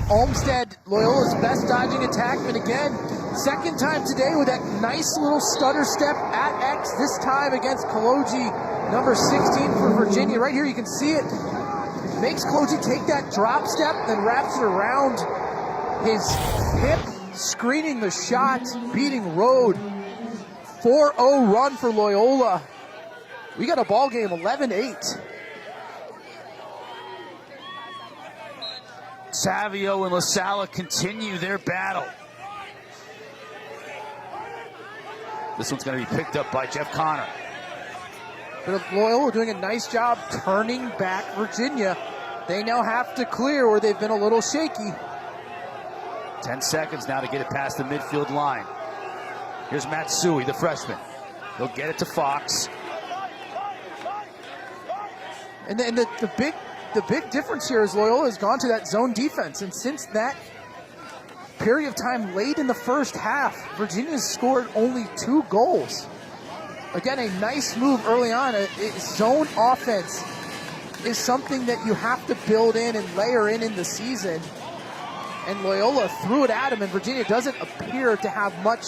Olmsted, Loyola's best dodging attackman again. Second time today with that nice little stutter step at X, this time against Kaloji, number 16 for Virginia. Right here you can see it. Makes Kaloji take that drop step, then wraps it around his hip, screening the shot, beating Rode. 4-0 run for Loyola. We got a ball game, 11-8. Savio and LaSala continue their battle. This one's going to be picked up by Jeff Connor. But Loyola doing a nice job turning back Virginia. They now have to clear where they've been a little shaky. 10 seconds now to get it past the midfield line. Here's Matsui, the freshman. He'll get it to Fox. And the big difference here is Loyola has gone to that zone defense. And since that period of time late in the first half, Virginia's scored only 2 goals. Again, a nice move early on. A zone offense is something that you have to build in and layer in the season. And Loyola threw it at him, and Virginia doesn't appear to have much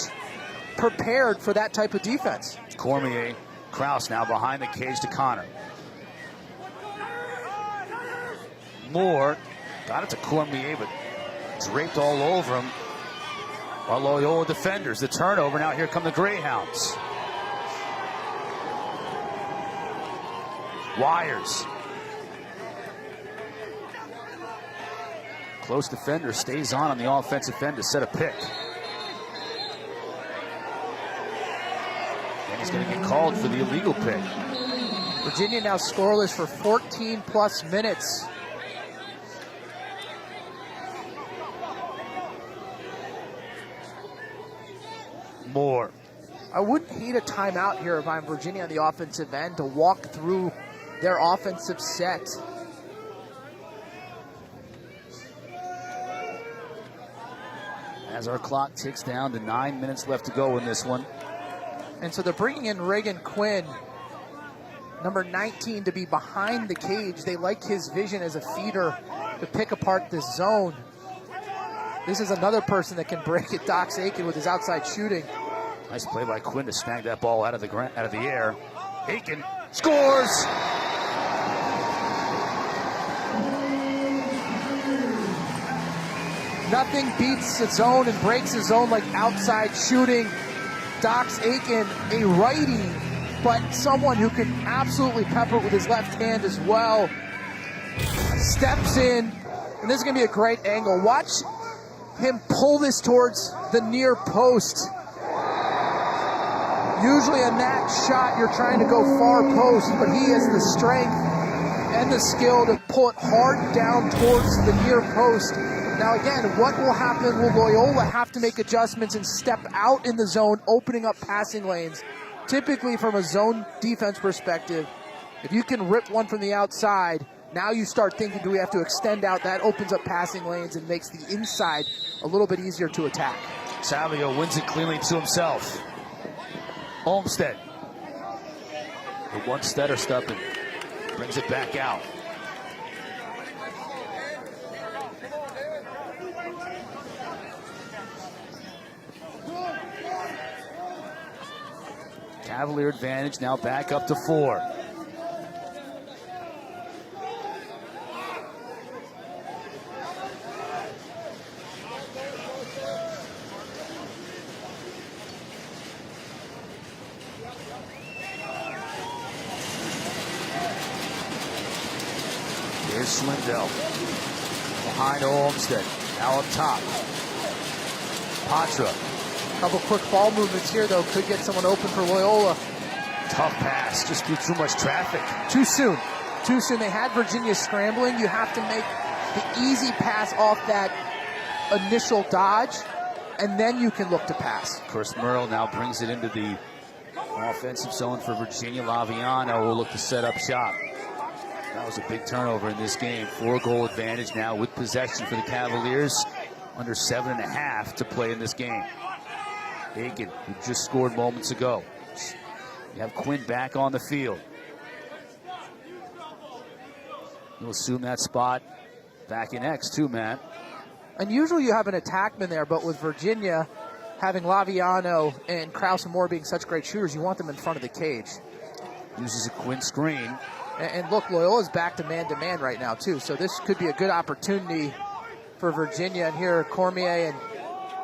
prepared for that type of defense. Cormier, Krause now behind the cage to Connor. Moore got it to Cormier, but draped all over him. While Loyola defenders, the turnover. Now here come the Greyhounds. Wires. Close defender stays on the offensive end to set a pick. And he's going to get called for the illegal pick. Virginia now scoreless for 14 plus minutes. Moore. I wouldn't hate a timeout here if I'm Virginia on the offensive end to walk through their offensive set. As our clock ticks down to 9 minutes left to go in this one. And so they're bringing in Reagan Quinn, number 19, to be behind the cage. They like his vision as a feeder to pick apart this zone. This is another person that can break it. Dox Aiken with his outside shooting. Nice play by Quinn to snag that ball out of the air. Aiken scores! Nothing beats a zone and breaks a zone like outside shooting. Dox Aiken, a righty, but someone who can absolutely pepper it with his left hand as well. Steps in, and this is going to be a great angle. Watch him pull this towards the near post. Usually on that shot, you're trying to go far post, but he has the strength and the skill to pull it hard down towards the near post. Now again, what will happen? Will Loyola have to make adjustments and step out in the zone, opening up passing lanes? Typically from a zone defense perspective, if you can rip one from the outside, now you start thinking, do we have to extend out? That opens up passing lanes and makes the inside a little bit easier to attack. Savio wins it cleanly to himself. Olmstead. The one Stetter stepping. Brings it back out. Cavalier advantage now back up to 4. Here's Swindell. Behind Olmstead. Now up top. Patra. Couple quick ball movements here, though, could get someone open for Loyola. Tough pass, just through too much traffic. Too soon. Too soon. They had Virginia scrambling. You have to make the easy pass off that initial dodge, and then you can look to pass. Of course, Merle now brings it into the offensive zone for Virginia. Laviano will look to set up shop. That was a big turnover in this game. 4-goal advantage now with possession for the Cavaliers. Under 7.5 to play in this game. Aiken, who just scored moments ago. You have Quinn back on the field. You'll assume that spot back in X too, Matt. And usually you have an attackman there, but with Virginia having Laviano and Krause and Moore being such great shooters, you want them in front of the cage. Uses a Quinn screen. And look, Loyola's back to man right now too, so this could be a good opportunity for Virginia. And here Cormier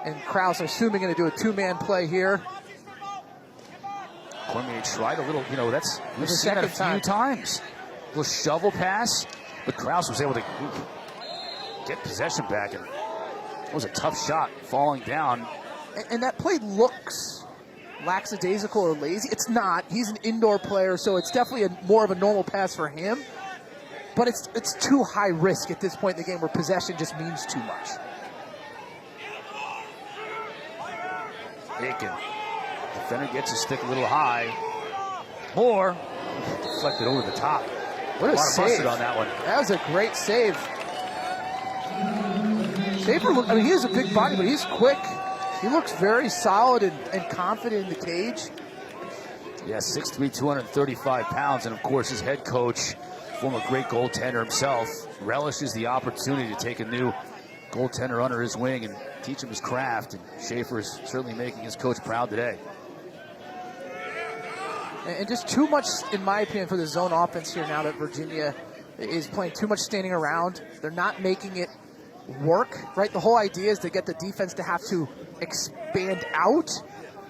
and Krause are assuming going to do a 2-man play here. Cormier tried a little, we've seen that a few times. A little shovel pass, but Krause was able to get possession back, and it was a tough shot falling down. And that play looks lackadaisical or lazy. It's not. He's an indoor player, so it's definitely more of a normal pass for him. But it's too high risk at this point in the game where possession just means too much. Aiken. Defender gets his stick a little high. Moore deflected over the top. What a save. Busted on that one. That was a great save. Schaefer, I mean, he has a big body, but he's quick. He looks very solid and confident in the cage. Yeah, 6'3", 235 pounds. And, of course, his head coach, former great goaltender himself, relishes the opportunity to take a new goaltender under his wing and teach him his craft. And Schaefer is certainly making his coach proud today. And just too much, in my opinion, for the zone offense here now that Virginia is playing too much standing around. They're not making it work, right? The whole idea is to get the defense to have to expand out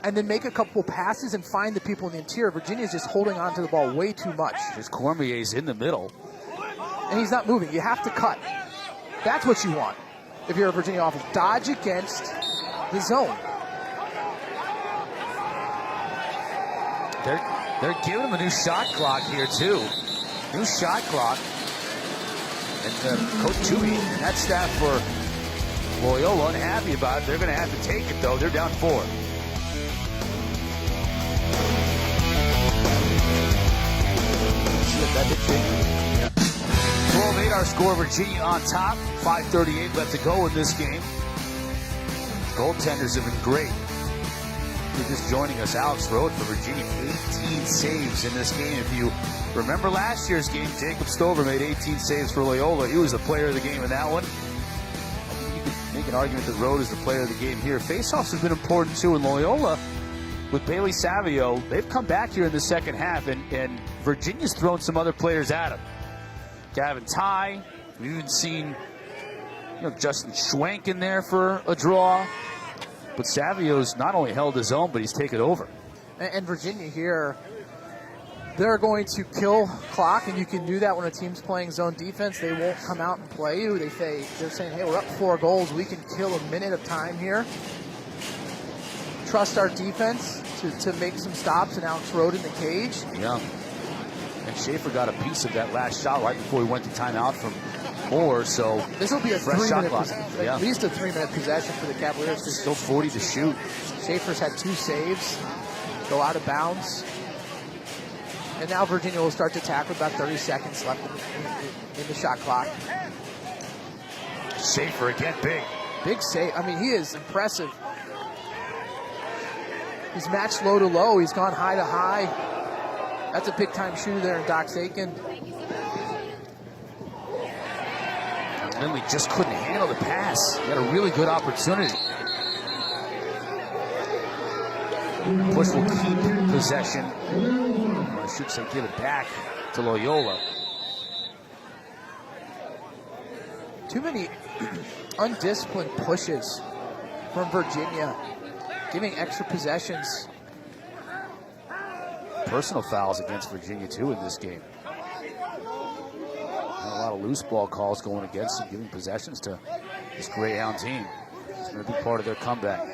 and then make a couple passes and find the people in the interior. Virginia's just holding on to the ball way too much. There's Cormier's in the middle. And he's not moving. You have to cut. That's what you want if you're a Virginia offense. Dodge against the zone. They're giving him a new shot clock here, too. New shot clock. And Coach Chewy and that staff for Loyola unhappy about it. They're going to have to take it, though. They're down 4. That did change. 12-8 our score. Virginia on top. 5:38 left to go in this game. Goaltenders have been great. If you're just joining us, Alex Rode for Virginia, 18 saves in this game. If you remember last year's game, Jacob Stover made 18 saves for Loyola. He was the player of the game in that one. I think you could make an argument that Rode is the player of the game here. Faceoffs have been important too in Loyola. With Bailey Savio, they've come back here in the second half, and Virginia's thrown some other players at him. Gavin Ty, we've even seen Justin Schwenk in there for a draw. But Savio's not only held his own, but he's taken over. And Virginia here, they're going to kill clock, and you can do that when a team's playing zone defense. They won't come out and play you. They're saying, hey, we're up 4 goals. We can kill a minute of time here. Trust our defense to make some stops, and Alex Rode in the cage. Yeah. And Schaefer got a piece of that last shot right before he went to timeout from Moore, so this will be a fresh shot clock. At least a 3-minute possession for the Cavaliers. Still 40 to shoot. Schaefer's had 2 saves, go out of bounds. And now Virginia will start to tackle with about 30 seconds left in the shot clock. Schaefer again, big save. I mean, he is impressive. He's matched low to low. He's gone high to high. That's a big-time shooter there in Dox Aiken. Lindley just couldn't handle the pass. He had a really good opportunity. Push will keep possession. I should say give it back to Loyola. Too many undisciplined pushes from Virginia, giving extra possessions. Personal fouls against Virginia, too, in this game. A lot of loose ball calls going against them, giving possessions to this Greyhound team. It's going to be part of their comeback.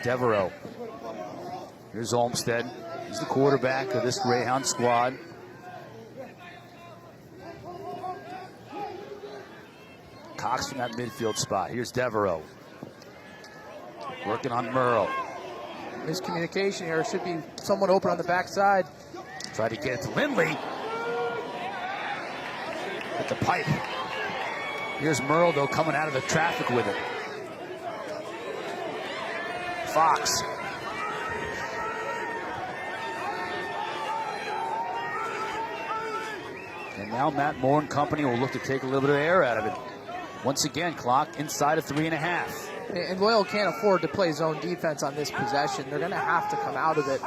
Devereaux. Here's Olmstead. He's the quarterback of this Greyhound squad. Cox from that midfield spot. Here's Devereaux. Working on Merle. Miscommunication here. Should be someone open on the backside. Try to get it to Lindley. At the pipe. Here's Merle, though, coming out of the traffic with it. Fox. And now Matt Moore and company will look to take a little bit of air out of it. Once again, clock inside of 3.5. And Loyola can't afford to play zone defense on this possession. They're going to have to come out of it.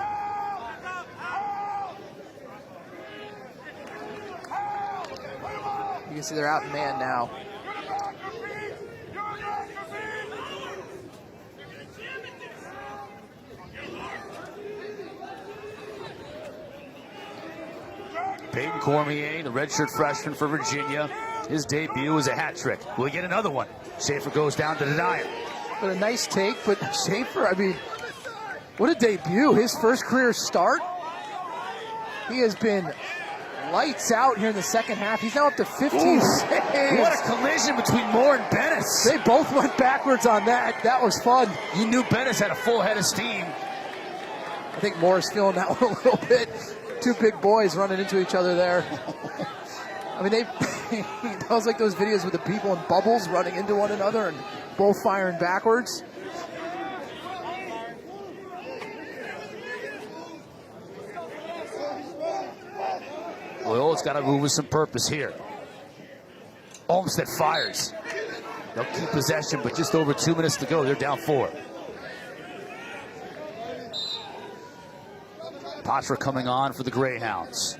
You can see they're out in man now. Peyton Cormier, the redshirt freshman for Virginia. His debut was a hat trick. Will he get another one? Schaefer goes down to deny it. But a nice take. But Schaefer, I mean, what a debut. His first career start. He has been lights out here in the second half. He's now up to 15 saves. What a collision between Moore and Bennis. They both went backwards on that. That was fun. You knew Bennis had a full head of steam. I think Moore's feeling that one a little bit. Two big boys running into each other there. I mean, that was like those videos with the people in bubbles running into one another and both firing backwards. Loyola's got to move with some purpose here. Olmsted fires. They'll keep possession, but just over 2 minutes to go. They're down 4. Patra coming on for the Greyhounds.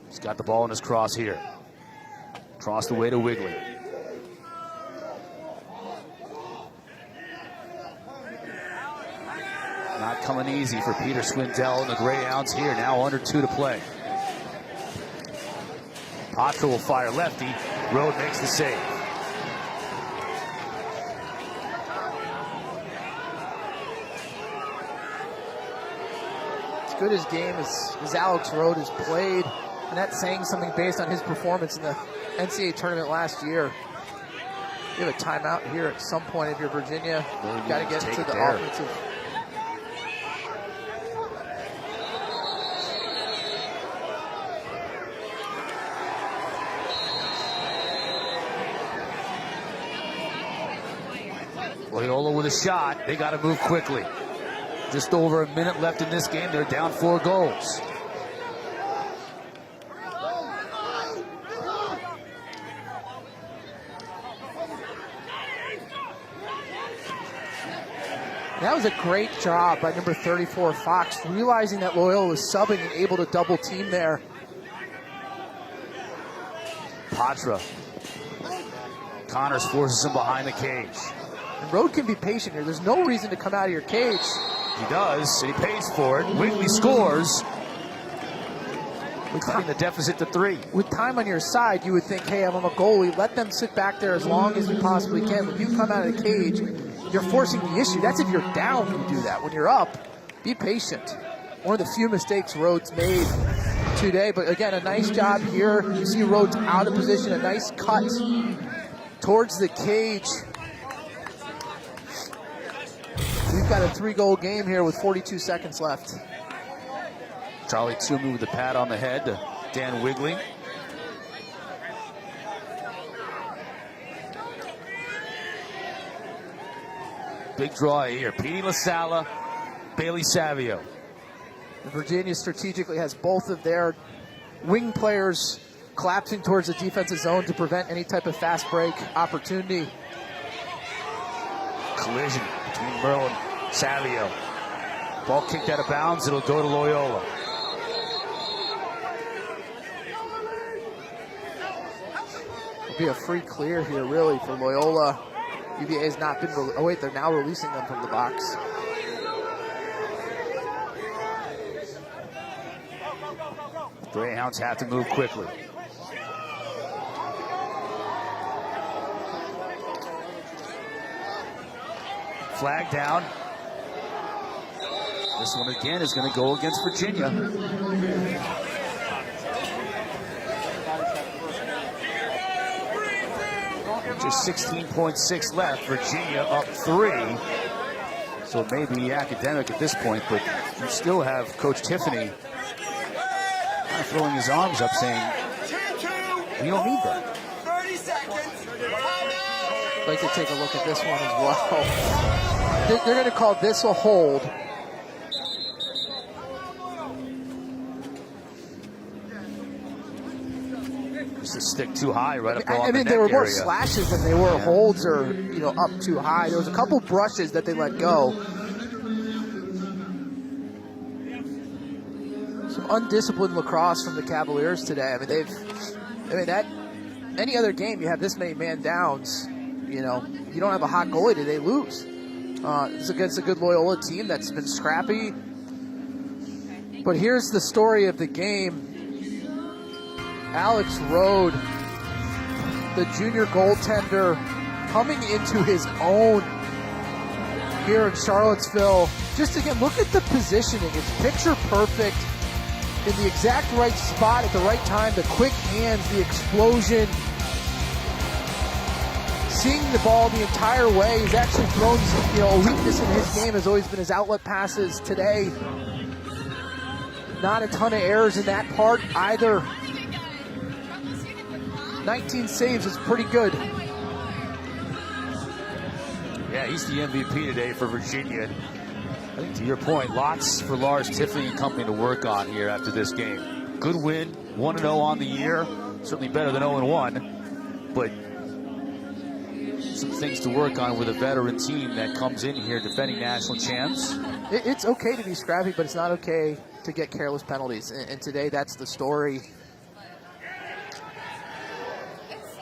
He's got the ball in his cross here. Cross the way to Wigley. Not coming easy for Peter Swindell and the Greyhounds here. Now under 2 to play. Patra will fire lefty. Rode makes the save. As good as game as Alex Rode has played, and that's saying something based on his performance in the NCAA tournament last year. You have a timeout here at some point if you're Virginia. You've got to get into the offensive. Loyola with a shot. They got to move quickly. Just over a minute left in this game. They're down 4 goals. That was a great job by number 34, Fox, realizing that Loyola was subbing and able to double team there. Patra. Connors forces him behind the cage. And Rode can be patient here. There's no reason to come out of your cage. He does, and he pays for it. Wigley scores. Cutting the deficit to 3. With time on your side, you would think, hey, I'm a goalie. Let them sit back there as long as you possibly can. When you come out of the cage, you're forcing the issue. That's if you're down, you do that. When you're up, be patient. One of the few mistakes Rhodes made today. But again, a nice job here. You see Rhodes out of position. A nice cut towards the cage. We've got a 3-goal game here with 42 seconds left. Charlie Toomey with the pat on the head to Dan Wigley. Big draw here. Petey LaSala, Bailey Savio. Virginia strategically has both of their wing players collapsing towards the defensive zone to prevent any type of fast break opportunity. Collision between Merle and Savio. Ball kicked out of bounds. It'll go to Loyola. It'll be a free clear here, really, for Loyola. UVA has not been. Oh wait, they're now releasing them from the box. Greyhounds have to move quickly. Flag down. This one again is going to go against Virginia. Just 16.6 left. Virginia up 3. So it may be academic at this point, but you still have Coach Tiffany kind of throwing his arms up saying, we don't need that. 30 seconds. I'd like to take a look at this one as well. They're going to call this a hold. Just a stick too high right up along I mean, the there were neck more area. slashes than they were holds or, up too high. There was a couple brushes that they let go. Some undisciplined lacrosse from the Cavaliers today. Any other game you have this many man downs, you don't have a hot goalie, they lose. It's against a good Loyola team that's been scrappy. But here's the story of the game. Alex Rode, the junior goaltender coming into his own here in Charlottesville. Just again, look at the positioning. It's picture perfect, in the exact right spot at the right time, the quick hands, the explosion. Seeing the ball the entire way. He's actually thrown, a weakness in his game has always been his outlet passes. Today, not a ton of errors in that part either. 19 saves is pretty good. Yeah, he's the MVP today for Virginia. I think to your point, lots for Lars Tiffany and company to work on here after this game. Good win, 1-0 on the year. Certainly better than 0-1, but some things to work on with a veteran team that comes in here defending national champs. It's okay to be scrappy, but it's not okay to get careless penalties. And today, that's the story.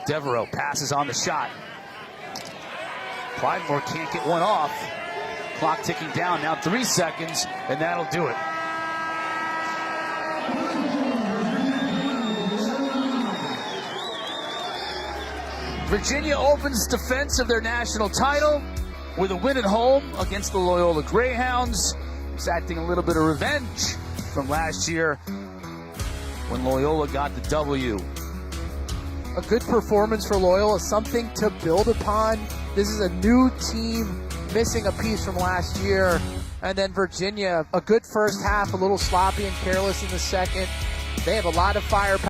Devereaux passes on the shot. Pridemore can't get one off. Clock ticking down, now 3 seconds, and that'll do it. Virginia opens defense of their national title with a win at home against the Loyola Greyhounds. Exacting a little bit of revenge from last year when Loyola got the W. A good performance for Loyola, something to build upon. This is a new team missing a piece from last year. And then Virginia, a good first half, a little sloppy and careless in the second. They have a lot of firepower.